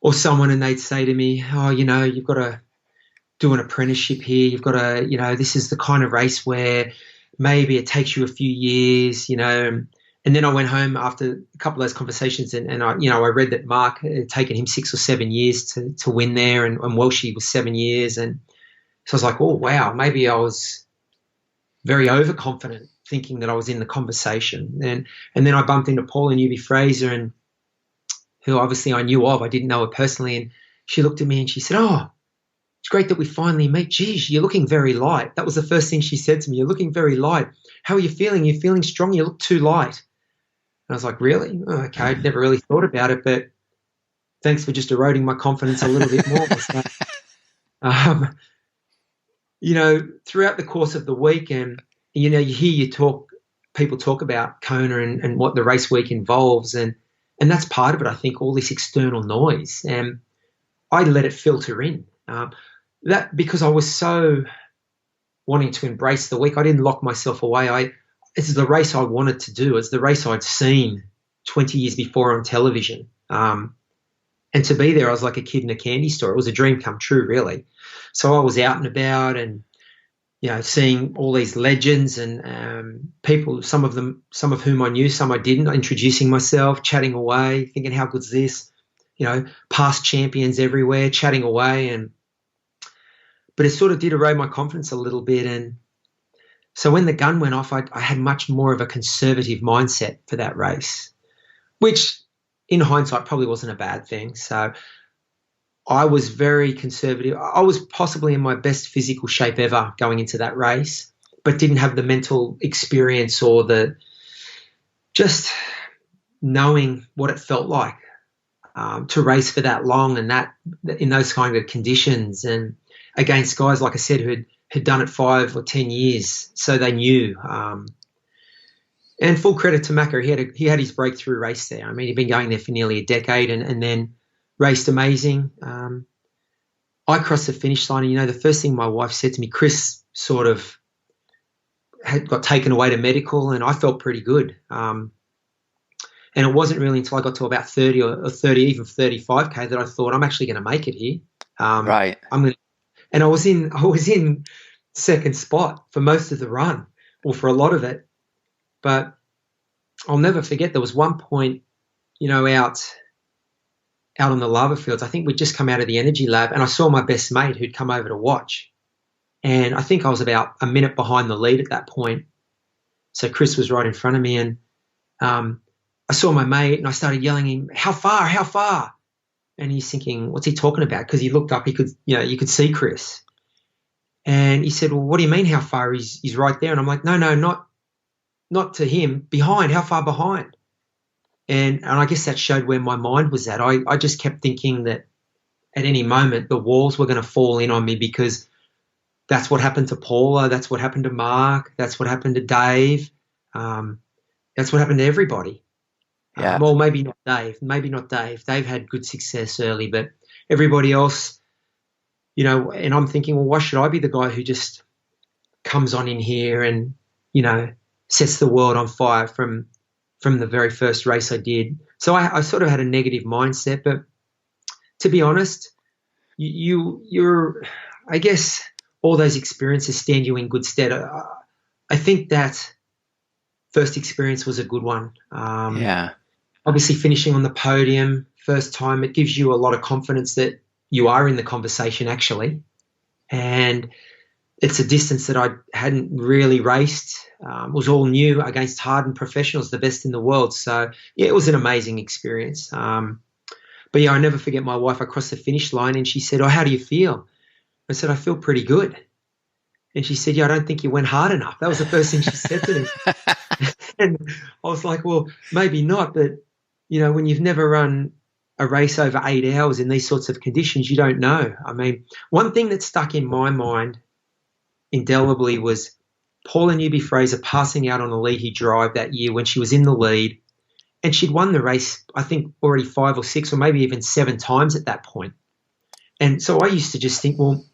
or someone, and they'd say to me, oh, you've got to do an apprenticeship here. You've got to, this is the kind of race where maybe it takes you a few years, And then I went home after a couple of those conversations, and I read that Mark had taken him 6 or 7 years to win there, and Welshie was 7 years. And so I was like, oh, wow, maybe I was very overconfident thinking that I was in the conversation. And then I bumped into Paula Newby-Fraser, and who obviously I knew of. I didn't know her personally. And she looked at me and she said, oh, it's great that we finally meet. Geez, you're looking very light. That was the first thing she said to me. You're looking very light. How are you feeling? You're feeling strong. You look too light. And I was like, really? Oh, okay, I'd never really thought about it, but thanks for just eroding my confidence a little bit more. Throughout the course of the week, and you hear people talk about Kona and what the race week involves, and that's part of it. I think all this external noise, and I let it filter in. That because I was so wanting to embrace the week, I didn't lock myself away. This is the race I wanted to do. It's the race I'd seen 20 years before on television. And to be there, I was like a kid in a candy store. It was a dream come true, really. So I was out and about and, seeing all these legends and people, some of whom I knew, some I didn't, introducing myself, chatting away, thinking, how good's this? Past champions everywhere, chatting away. But it sort of did erode my confidence a little bit. And so when the gun went off, I had much more of a conservative mindset for that race, which in hindsight probably wasn't a bad thing. So I was very conservative. I was possibly in my best physical shape ever going into that race, but didn't have the mental experience or the just knowing what it felt like to race for that long and that in those kind of conditions and against guys, like I said, who had done it 5 or 10 years, so they knew. And full credit to Macca, he had his breakthrough race there. I mean, he'd been going there for nearly a decade and then raced amazing. I crossed the finish line, and the first thing my wife said to me, Chris sort of had got taken away to medical, and I felt pretty good. And it wasn't really until I got to about 30 or 30, even 35K that I thought I'm actually going to make it here. Right. And I was in second spot for most of the run, or for a lot of it. But I'll never forget there was one point, out on the lava fields. I think we'd just come out of the energy lab, and I saw my best mate who'd come over to watch. And I think I was about a minute behind the lead at that point. So Chris was right in front of me, and I saw my mate, and I started yelling him, how far, how far? And he's thinking, what's he talking about? Because he looked up, you could see Chris. And he said, well, what do you mean how far? He's right there. And I'm like, no, not to him, behind, how far behind? And I guess that showed where my mind was at. I just kept thinking that at any moment the walls were going to fall in on me, because that's what happened to Paula, that's what happened to Mark, that's what happened to Dave, that's what happened to everybody. Yeah. Well, maybe not Dave. Dave had good success early, but everybody else, and I'm thinking, well, why should I be the guy who just comes on in here and, sets the world on fire from the very first race I did? So I sort of had a negative mindset, but to be honest, you're, I guess all those experiences stand you in good stead. I think that first experience was a good one. Obviously finishing on the podium first time, it gives you a lot of confidence that you are in the conversation actually. And it's a distance that I hadn't really raced. It was all new against hardened professionals, the best in the world. So, yeah, it was an amazing experience. But, yeah, I never forget my wife. I crossed the finish line and she said, oh, how do you feel? I said, I feel pretty good. And she said, yeah, I don't think you went hard enough. That was the first thing she said to me. And I was like, well, maybe not. But, when you've never run a race over 8 hours in these sorts of conditions, you don't know. I mean, one thing that stuck in my mind indelibly was Paula Newby-Fraser passing out on a Leahy Drive that year when she was in the lead, and she'd won the race, I think, already 5 or 6 or maybe even 7 times at that point. And so I used to just think, well,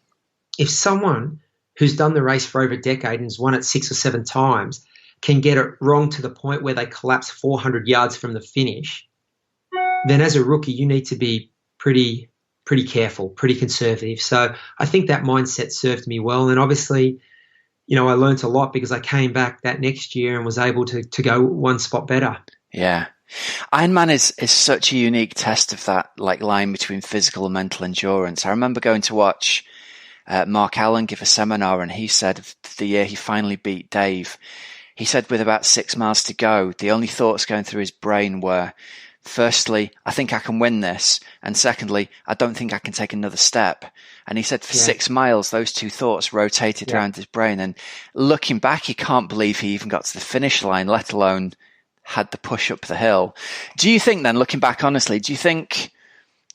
if someone who's done the race for over a decade and has won it 6 or 7 times can get it wrong to the point where they collapse 400 yards from the finish, then as a rookie you need to be pretty careful, pretty conservative. So I think that mindset served me well. And obviously, I learned a lot because I came back that next year and was able to go one spot better. Yeah. Ironman is such a unique test of that line between physical and mental endurance. I remember going to watch Mark Allen give a seminar, and he said the year he finally beat Dave, he said with about 6 miles to go, the only thoughts going through his brain were, firstly, I think I can win this. And secondly, I don't think I can take another step. And he said for 6 miles, those two thoughts rotated around his brain. And looking back, he can't believe he even got to the finish line, let alone had the push up the hill. Do you think then, looking back honestly,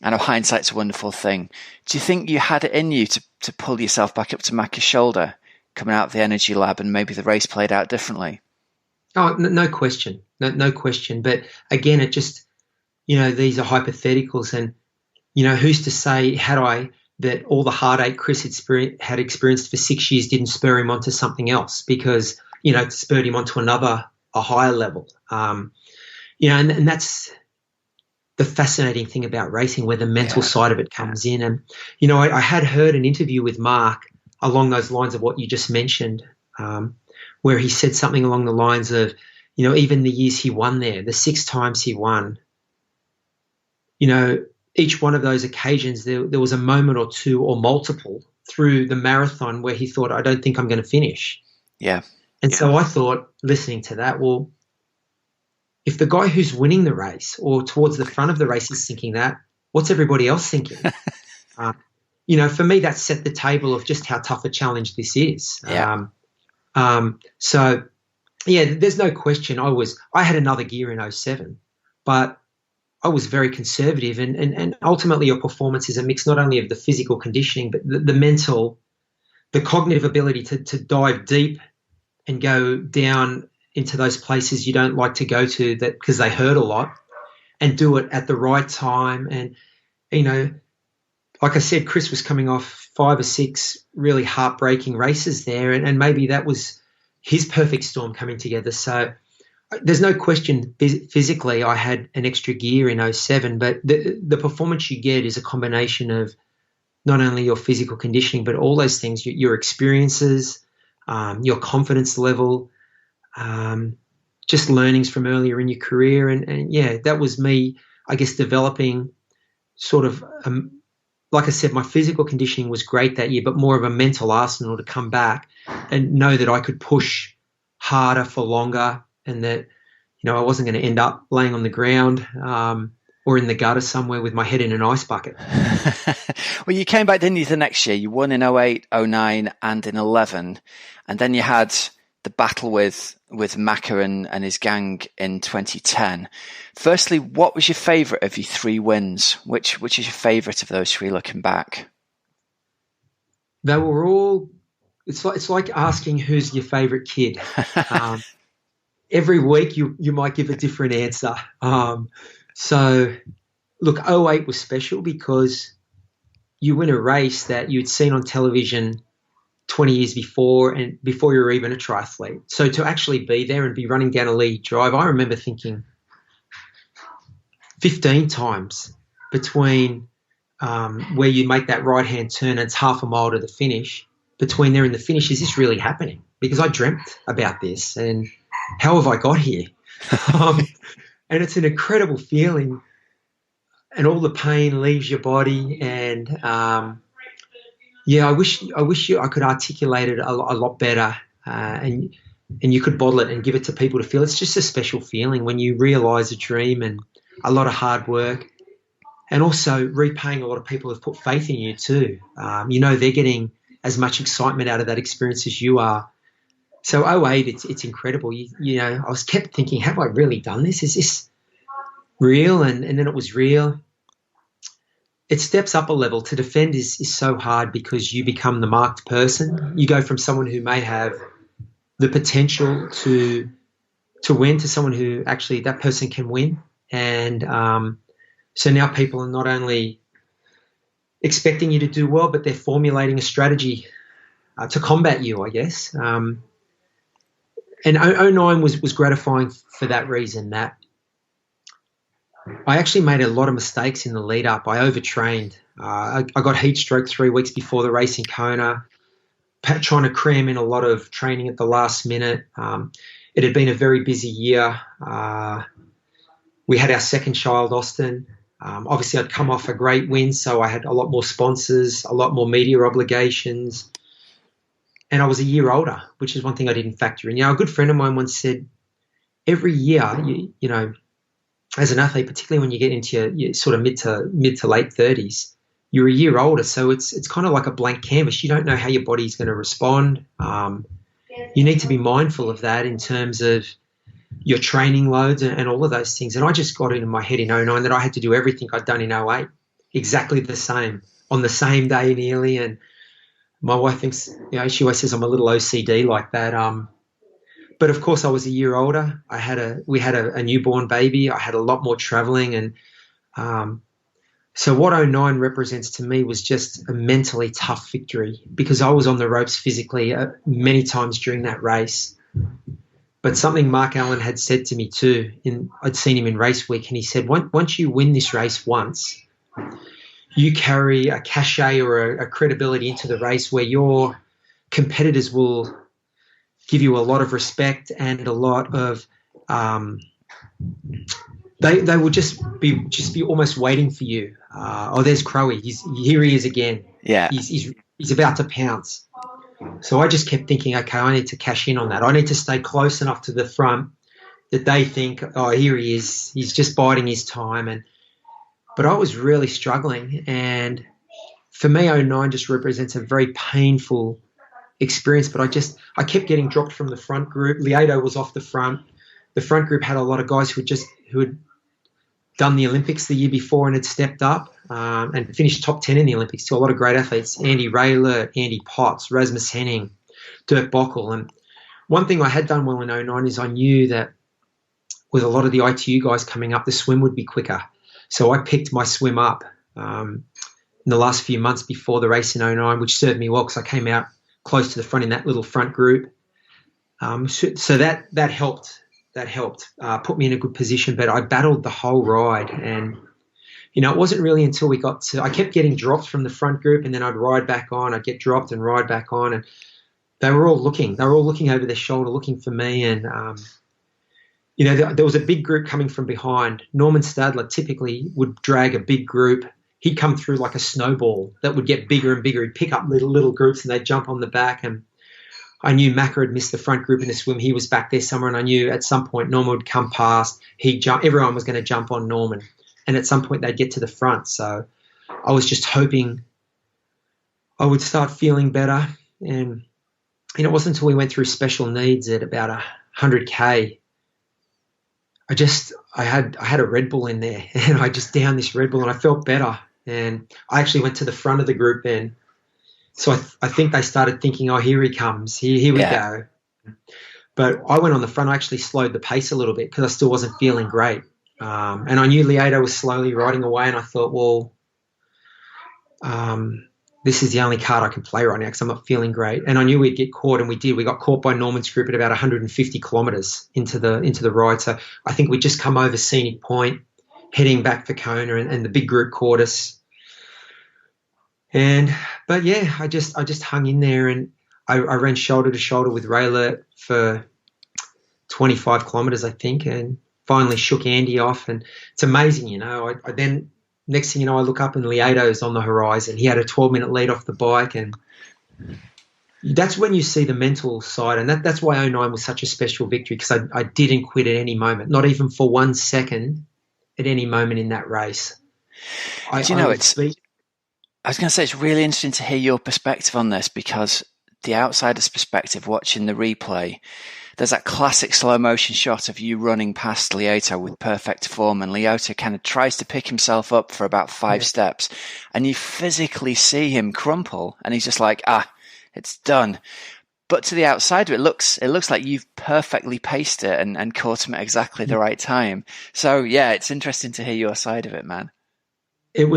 I know hindsight's a wonderful thing, do you think you had it in you to pull yourself back up to Macca's shoulder coming out of the energy lab, and maybe the race played out differently? Oh, no question. No question. But again, it just, these are hypotheticals, and, who's to say that all the heartache Chris had experienced for 6 years didn't spur him onto something else, because, it spurred him onto a higher level. And that's the fascinating thing about racing, where the mental side of it comes in. And, I had heard an interview with Mark along those lines of what you just mentioned, where he said something along the lines of, even the years he won there, the 6 times he won, each one of those occasions, there was a moment or two or multiple through the marathon where he thought, I don't think I'm going to finish. Yeah. And so I thought, listening to that, well, if the guy who's winning the race or towards the front of the race is thinking that, what's everybody else thinking? For me, that set the table of just how tough a challenge this is. Yeah. There's no question. I had another gear in 07, but I was very conservative, and ultimately your performance is a mix not only of the physical conditioning, but the mental, the cognitive ability to dive deep and go down into those places you don't like to go to, that because they hurt a lot, and do it at the right time. And, like I said, Chris was coming off 5 or 6 really heartbreaking races there, and maybe that was his perfect storm coming together. So there's no question physically I had an extra gear in 07, but the performance you get is a combination of not only your physical conditioning, but all those things, your experiences, your confidence level, just learnings from earlier in your career. And that was me, I guess, developing sort of, like I said, my physical conditioning was great that year, but more of a mental arsenal to come back and know that I could push harder for longer, and that, I wasn't going to end up laying on the ground or in the gutter somewhere with my head in an ice bucket. Well, you came back, didn't you, the next year? You won in 08, 09 and in 11. And then you had the battle with Macca and his gang in 2010. Firstly, what was your favourite of your 3 wins? Which is your favourite of those 3 looking back? They were all, it's like asking who's your favourite kid. Every week you might give a different answer. So, look, 08 was special because you win a race that you'd seen on television 20 years before, and before you were even a triathlete. So to actually be there and be running down a lead drive, I remember thinking 15 times between where you make that right-hand turn and it's half a mile to the finish, between there and the finish, is this really happening? Because I dreamt about this, and how have I got here? And it's an incredible feeling, and all the pain leaves your body. And I wish I could articulate it a lot better, and you could bottle it and give it to people to feel. It's just a special feeling when you realise a dream and a lot of hard work, and also repaying a lot of people who've put faith in you too. They're getting as much excitement out of that experience as you are. So 08, it's incredible. I was kept thinking, have I really done this? Is this real? And then it was real. It steps up a level. To defend is so hard because you become the marked person. You go from someone who may have the potential to win to someone who actually that person can win. And so now people are not only expecting you to do well, but they're formulating a strategy to combat you, I guess. And 09 was gratifying for that reason, that I actually made a lot of mistakes in the lead up. I overtrained. I got heat stroke 3 weeks before the race in Kona, trying to cram in a lot of training at the last minute. It had been a very busy year. We had our second child, Austin. Obviously, I'd come off a great win, so I had a lot more sponsors, a lot more media obligations, and I was a year older, which is one thing I didn't factor in. A good friend of mine once said, every year, you know, as an athlete, particularly when you get into your sort of mid to late 30s, you're a year older, so it's kind of like a blank canvas. You don't know how your body's going to respond. You need to be mindful of that in terms of your training loads and all of those things. And I just got it in my head in 09 that I had to do everything I'd done in 08, exactly the same, on the same day nearly. And my wife thinks, she always says I'm a little OCD like that. But of course I was a year older. We had a newborn baby. I had a lot more traveling. And so what 09 represents to me was just a mentally tough victory, because I was on the ropes physically many times during that race. But something Mark Allen had said to me too, I'd seen him in race week, and he said, once you win this race once, you carry a cachet or a credibility into the race where your competitors will give you a lot of respect and a lot of they will just be almost waiting for you. There's Crowie. Here he is again. Yeah. He's about to pounce. So I just kept thinking, okay, I need to cash in on that. I need to stay close enough to the front that they think, oh, here he is. He's just biding his time. But I was really struggling. And for me, 09 just represents a very painful experience. But I kept getting dropped from the front group. Lieto was off the front. The front group had a lot of guys who had done the Olympics the year before and had stepped up and finished top 10 in the Olympics. To a lot of great athletes: Andy Raylert, Andy Potts, Rasmus Henning, Dirk Bockel. And one thing I had done well in 09 is I knew that with a lot of the ITU guys coming up, the swim would be quicker. So I picked my swim up in the last few months before the race in 09, which served me well because I came out close to the front in that little front group. So that helped. That helped put me in a good position, but I battled the whole ride. And, it wasn't really until I kept getting dropped from the front group, and then I'd ride back on. I'd get dropped and ride back on. And they were all looking over their shoulder, looking for me. And, there was a big group coming from behind. Norman Stadler typically would drag a big group. He'd come through like a snowball that would get bigger and bigger. He'd pick up little groups and they'd jump on the back. And I knew Macca had missed the front group in the swim. He was back there somewhere, and I knew at some point Norman would come past. He'd jump. Everyone was going to jump on Norman, and at some point they'd get to the front. So I was just hoping I would start feeling better. And it wasn't until we went through special needs at about 100K, I had a Red Bull in there, and I just downed this Red Bull, and I felt better. And I actually went to the front of the group then. So I think they started thinking, oh, here he comes. Here we go. But I went on the front. I actually slowed the pace a little bit because I still wasn't feeling great. And I knew Lieto was slowly riding away, and I thought, well, this is the only card I can play right now because I'm not feeling great. And I knew we'd get caught, and we did. We got caught by Norman's group at about 150 kilometres into the ride. So I think we'd just come over Scenic Point, heading back for Kona, and the big group caught us. But yeah, I just hung in there, and I ran shoulder to shoulder with Raylert for 25 kilometres, I think, and finally shook Andy off. And it's amazing, I then next thing you know, I look up and Lieto's on the horizon. He had a 12-minute lead off the bike, and that's when you see the mental side. And that's why 09 was such a special victory, because I didn't quit at any moment, not even for 1 second at any moment in that race. I was going to say, it's really interesting to hear your perspective on this, because the outsider's perspective, watching the replay, there's that classic slow motion shot of you running past Lieto with perfect form, and Lieto kind of tries to pick himself up for about 5 steps, and you physically see him crumple, and he's just like, it's done. But to the outsider, it looks like you've perfectly paced it and caught him at exactly the right time. So yeah, it's interesting to hear your side of it, man. That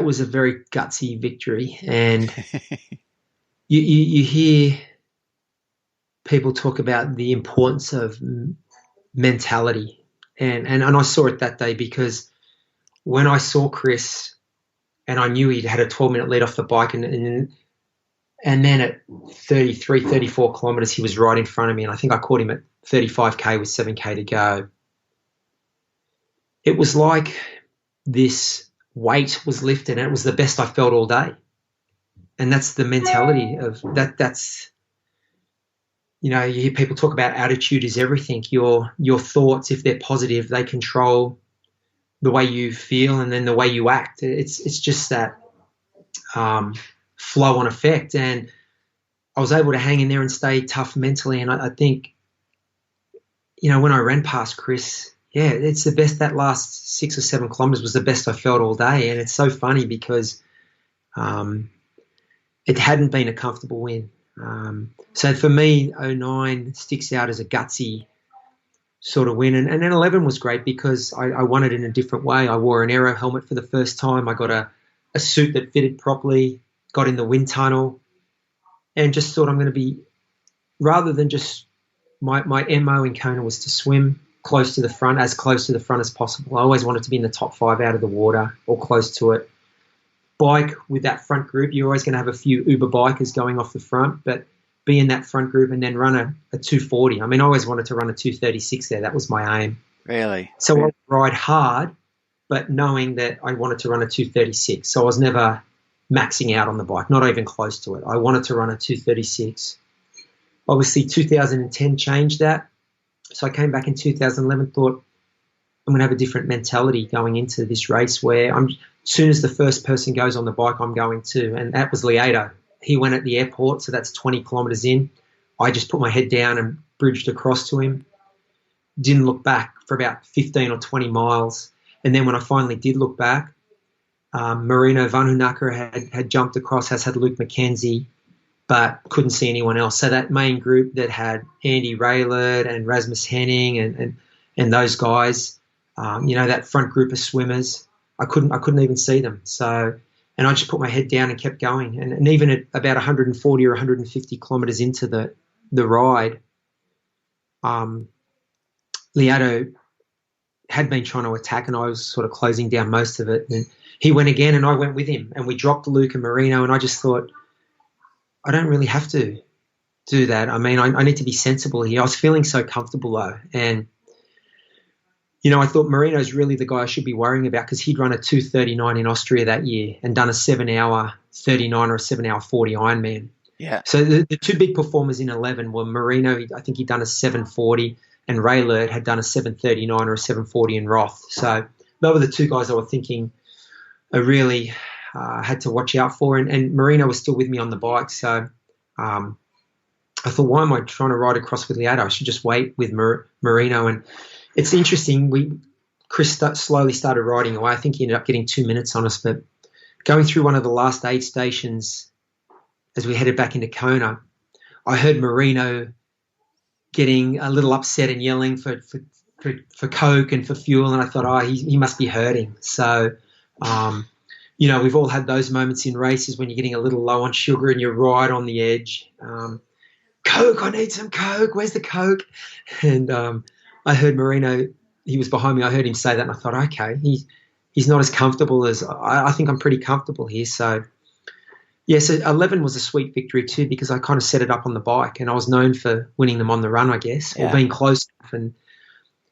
was a very gutsy victory, and you hear people talk about the importance of mentality, and I saw it that day, because when I saw Chris and I knew he'd had a 12-minute lead off the bike, and then at 33, 34 kilometres, he was right in front of me, and I think I caught him at 35K with 7K to go. It was like this weight was lifted, and it was the best I felt all day. And that's the mentality of that. That's, you hear people talk about attitude is everything. Your thoughts, if they're positive, they control the way you feel and then the way you act. It's just that flow on effect. And I was able to hang in there and stay tough mentally. And I think, when I ran past Chris, it's the best. That last 6 or 7 kilometres was the best I felt all day. And it's so funny because it hadn't been a comfortable win. So for me, 09 sticks out as a gutsy sort of win. And then 11 was great because I won it in a different way. I wore an aero helmet for the first time. I got a suit that fitted properly, got in the wind tunnel, and just thought I'm going to be, rather than just my MO in Kona was to swim close to the front, as close to the front as possible. I always wanted to be in the top 5 out of the water or close to it. Bike with that front group, you're always going to have a few Uber bikers going off the front, but be in that front group and then run a 240. I mean, I always wanted to run a 236 there. That was my aim. Really? So I would ride hard, but knowing that I wanted to run a 236. So I was never maxing out on the bike, not even close to it. I wanted to run a 236. Obviously, 2010 changed that. So I came back in 2011, thought I'm going to have a different mentality going into this race where as soon as the first person goes on the bike, I'm going to. And that was Lieto. He went at the airport, so that's 20 kilometres in. I just put my head down and bridged across to him. Didn't look back for about 15 or 20 miles. And then when I finally did look back, Marino Vanhoenacker had jumped across, has had Luke McKenzie, but couldn't see anyone else. So that main group that had Andy Raylard and Rasmus Henning and those guys, that front group of swimmers, I couldn't even see them. So, and I just put my head down and kept going. And even at about 140 or 150 kilometres into the ride, Lieto had been trying to attack, and I was sort of closing down most of it. And he went again, and I went with him, and we dropped Luke and Marino, and I just thought, I don't really have to do that. I mean, I need to be sensible here. I was feeling so comfortable, though, and I thought Marino's really the guy I should be worrying about because he'd run a 2:39 in Austria that year and done a 7-hour 39 or a 7-hour 40 Ironman. Yeah. So the two big performers in 11 were Marino. I think he'd done a 7:40, and Raylard had done a 7:39 or a 7:40 in Roth. So those were the two guys I was thinking I really had to watch out for. And Marino was still with me on the bike. So I thought, why am I trying to ride across with Lieto? I should just wait with Marino. And it's interesting. Chris slowly started riding away. I think he ended up getting 2 minutes on us. But going through one of the last aid stations as we headed back into Kona, I heard Marino getting a little upset and yelling for Coke and for fuel. And I thought, he must be hurting. So, we've all had those moments in races when you're getting a little low on sugar and you're right on the edge. Coke, I need some Coke. Where's the Coke? And I heard Marino, he was behind me. I heard him say that, and I thought, okay, he's not as comfortable as I think I'm pretty comfortable here. So, so 11 was a sweet victory too because I kind of set it up on the bike, and I was known for winning them on the run, I guess, or being close enough. And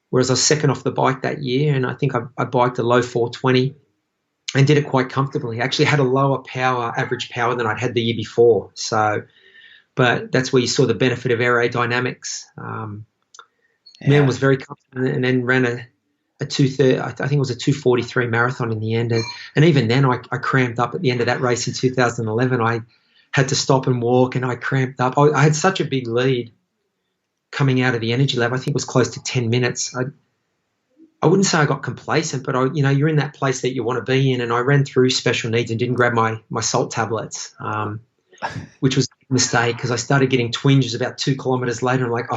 whereas I was second off the bike that year, and I think I biked a low 420 and did it quite comfortably. I actually had a lower average power than I'd had the year before. So, but that's where you saw the benefit of aerodynamics. Man was very comfortable, and then ran a 2:30. I think it was a 2:43 marathon in the end. And even then, I cramped up at the end of that race in 2011. I had to stop and walk, and I cramped up. I had such a big lead coming out of the energy lab. I think it was close to 10 minutes. I wouldn't say I got complacent, but you're in that place that you want to be in. And I ran through special needs and didn't grab my salt tablets, which was a mistake because I started getting twinges about 2 kilometres later. I'm like,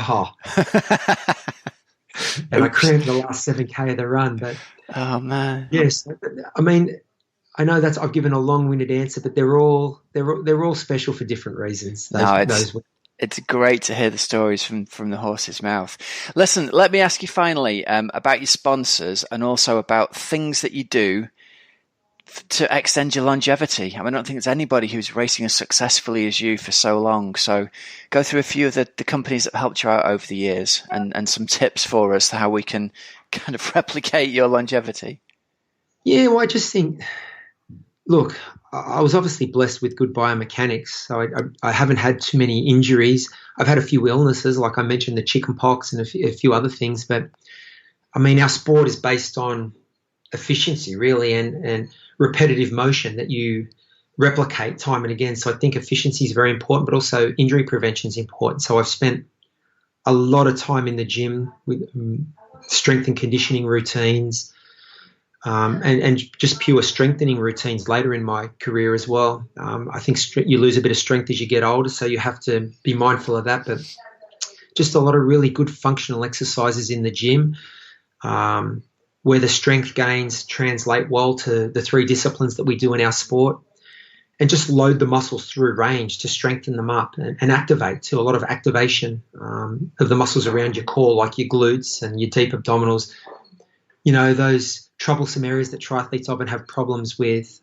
and I cramped the last 7K of the run. But oh man, yes, I mean, I know I've given a long-winded answer, but they're all special for different reasons. Those It's great to hear the stories from the horse's mouth. Listen, let me ask you finally about your sponsors and also about things that you do to extend your longevity. I don't think there's anybody who's racing as successfully as you for so long. So go through a few of the companies that have helped you out over the years and some tips for us to how we can kind of replicate your longevity. Yeah, well, I just think, look, I was obviously blessed with good biomechanics, so I haven't had too many injuries. I've had a few illnesses, like I mentioned, the chicken pox and a few other things. But, our sport is based on efficiency, really, and repetitive motion that you replicate time and again. So I think efficiency is very important, but also injury prevention is important. So I've spent a lot of time in the gym with strength and conditioning routines, and just pure strengthening routines later in my career as well. I think you lose a bit of strength as you get older, so you have to be mindful of that. But just a lot of really good functional exercises in the gym, where the strength gains translate well to the three disciplines that we do in our sport, and just load the muscles through range to strengthen them up and activate, to a lot of activation of the muscles around your core, like your glutes and your deep abdominals, those troublesome areas that triathletes often have problems with.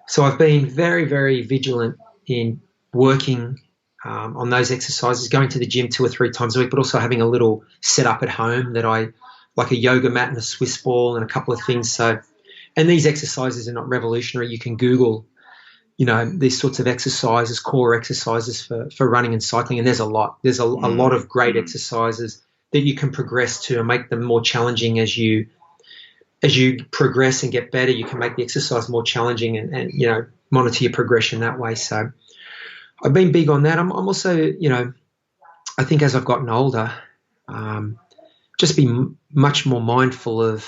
So I've been very, very vigilant in working on those exercises, going to the gym 2 or 3 times a week, but also having a little setup at home that like a yoga mat and a Swiss ball and a couple of things. So, and these exercises are not revolutionary. You can Google, these sorts of exercises, core exercises for running and cycling, and there's a lot. There's a lot of great exercises that you can progress to and make them more challenging as you progress and get better. You can make the exercise more challenging and monitor your progression that way. So I've been big on that. I'm also, I think as I've gotten older, just be much more mindful of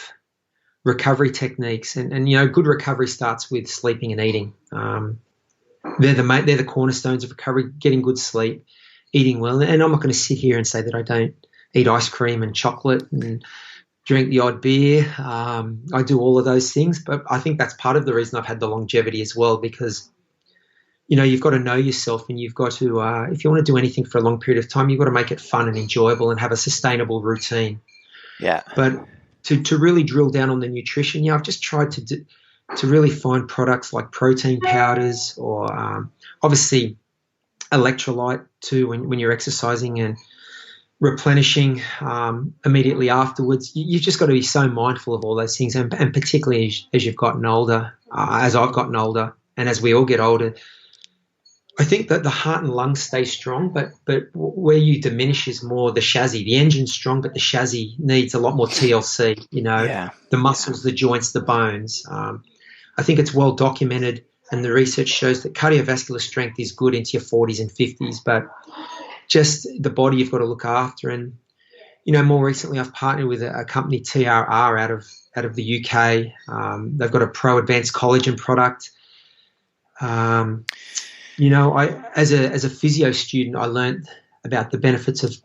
recovery techniques, and good recovery starts with sleeping and eating. They're the cornerstones of recovery: getting good sleep, eating well. And I'm not going to sit here and say that I don't eat ice cream and chocolate and drink the odd beer. I do all of those things, but I think that's part of the reason I've had the longevity as well, because you've got to know yourself, and you've got to, if you want to do anything for a long period of time, you've got to make it fun and enjoyable and have a sustainable routine. Yeah. But to really drill down on the nutrition, I've just tried to really find products like protein powders, or obviously electrolyte too when you're exercising, and replenishing immediately afterwards. You've just got to be so mindful of all those things, and particularly as you've gotten older, as I've gotten older, and as we all get older. I think that the heart and lungs stay strong, but where you diminish is more the chassis. The engine's strong, but the chassis needs a lot more TLC, the muscles, the joints, the bones. I think it's well documented, and the research shows that cardiovascular strength is good into your 40s and 50s, but just the body you've got to look after. And, more recently I've partnered with a company, TRR, out of the UK. They've got a pro advanced collagen product. As a physio student, I learned about the benefits of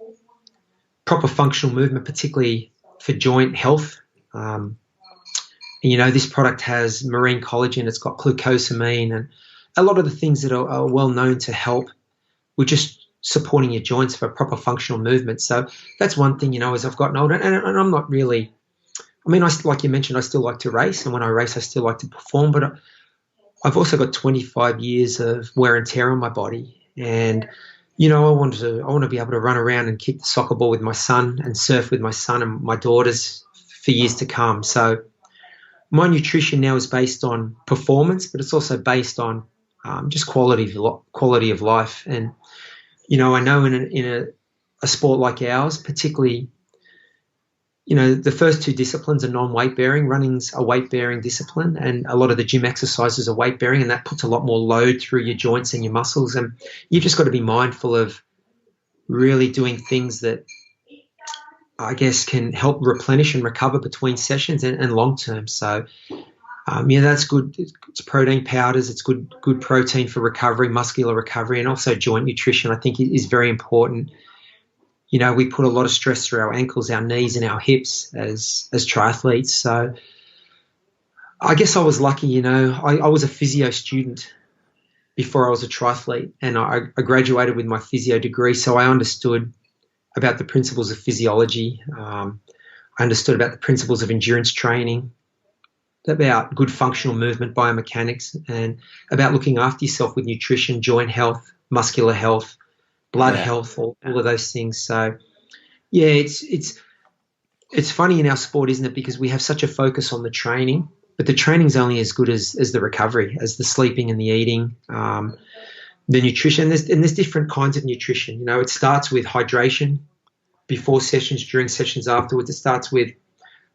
proper functional movement, particularly for joint health. This product has marine collagen. It's got glucosamine and a lot of the things that are well known to help with just supporting your joints for proper functional movement. So that's one thing, as I've gotten older. And I'm not really, like you mentioned, I still like to race. And when I race, I still like to perform. But I've also got 25 years of wear and tear on my body. And, I want to be able to run around and kick the soccer ball with my son and surf with my son and my daughters for years to come. So my nutrition now is based on performance, but it's also based on just quality of life. And, I know in a sport like ours, particularly, the first 2 disciplines are non-weight bearing. Running's a weight bearing discipline, and a lot of the gym exercises are weight bearing, and that puts a lot more load through your joints and your muscles. And you've just got to be mindful of really doing things that I guess can help replenish and recover between sessions and long term. So that's good. It's protein powders. It's good protein for recovery, muscular recovery, and also joint nutrition, I think, is very important. We put a lot of stress through our ankles, our knees, and our hips as triathletes. So I guess I was lucky, I was a physio student before I was a triathlete, and I graduated with my physio degree, so I understood about the principles of physiology. I understood about the principles of endurance training, about good functional movement biomechanics, and about looking after yourself with nutrition, joint health, muscular health, blood health, all of those things. So, yeah, it's funny in our sport, isn't it? Because we have such a focus on the training, but the training's only as good as the recovery, as the sleeping and the eating, the nutrition. There's different kinds of nutrition. You know, it starts with hydration before sessions, during sessions, afterwards. It starts with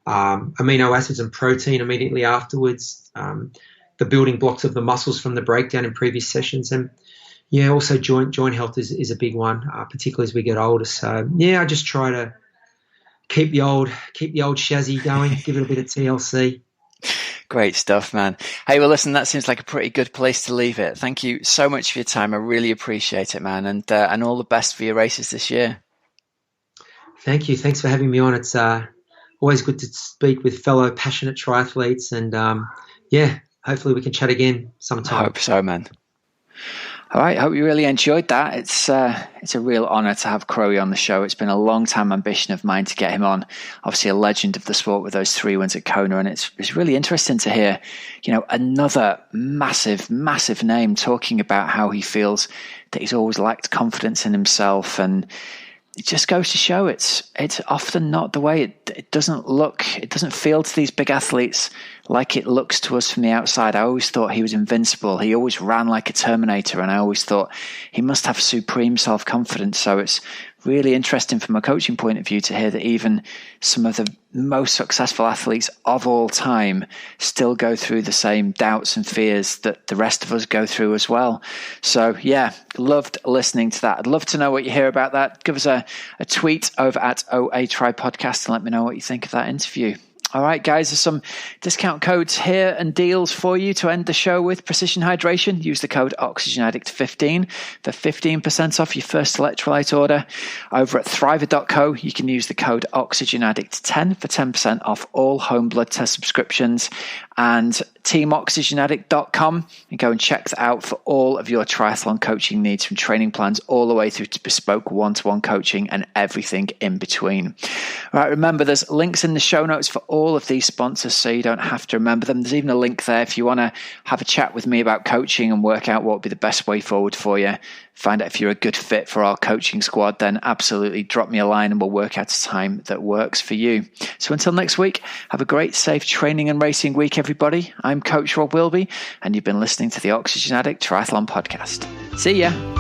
amino acids and protein immediately afterwards, the building blocks of the muscles from the breakdown in previous sessions. And yeah, also joint health is a big one, particularly as we get older. So yeah, I just try to keep the old chassis going, give it a bit of TLC. Great stuff, man. Hey, well, listen, that seems like a pretty good place to leave it. Thank you so much for your time. I really appreciate it, man. And all the best for your races this year. Thank you. Thanks for having me on. It's always good to speak with fellow passionate triathletes. And yeah, hopefully we can chat again sometime. I hope so, man. All right, hope you really enjoyed that. It's a real honour to have Crowie on the show. It's been a long time ambition of mine to get him on. Obviously a legend of the sport with those 3 wins at Kona, and it's really interesting to hear, you know, another massive name talking about how he feels that he's always lacked confidence in himself, and it just goes to show it's often not the way. It doesn't feel to these big athletes like it looks to us from the outside. I always thought he was invincible. He always ran like a Terminator, and I always thought he must have supreme self-confidence. So it's really interesting from a coaching point of view to hear that even some of the most successful athletes of all time still go through the same doubts and fears that the rest of us go through as well. So yeah, loved listening to that. I'd love to know what you hear about that. Give us a tweet over at OA Tri Podcast and let me know what you think of that interview. All right, guys, there's some discount codes here and deals for you to end the show with. Precision Hydration, use the code OxygenAddict15 for 15% off your first electrolyte order. Over at Thriver.co, you can use the code OxygenAddict10 for 10% off all home blood test subscriptions. And TeamOxygenAddict.com, and go and check that out for all of your triathlon coaching needs, from training plans all the way through to bespoke one-to-one coaching and everything in between. All right, remember, there's links in the show notes for all of these sponsors, so you don't have to remember them. There's even a link there if you want to have a chat with me about coaching and work out what would be the best way forward for you. Find out if you're a good fit for our coaching squad, then absolutely drop me a line and we'll work out a time that works for you. So until next week, have a great, safe training and racing week, everybody. I'm Coach Rob Wilby, and you've been listening to the Oxygen Addict Triathlon Podcast. See ya.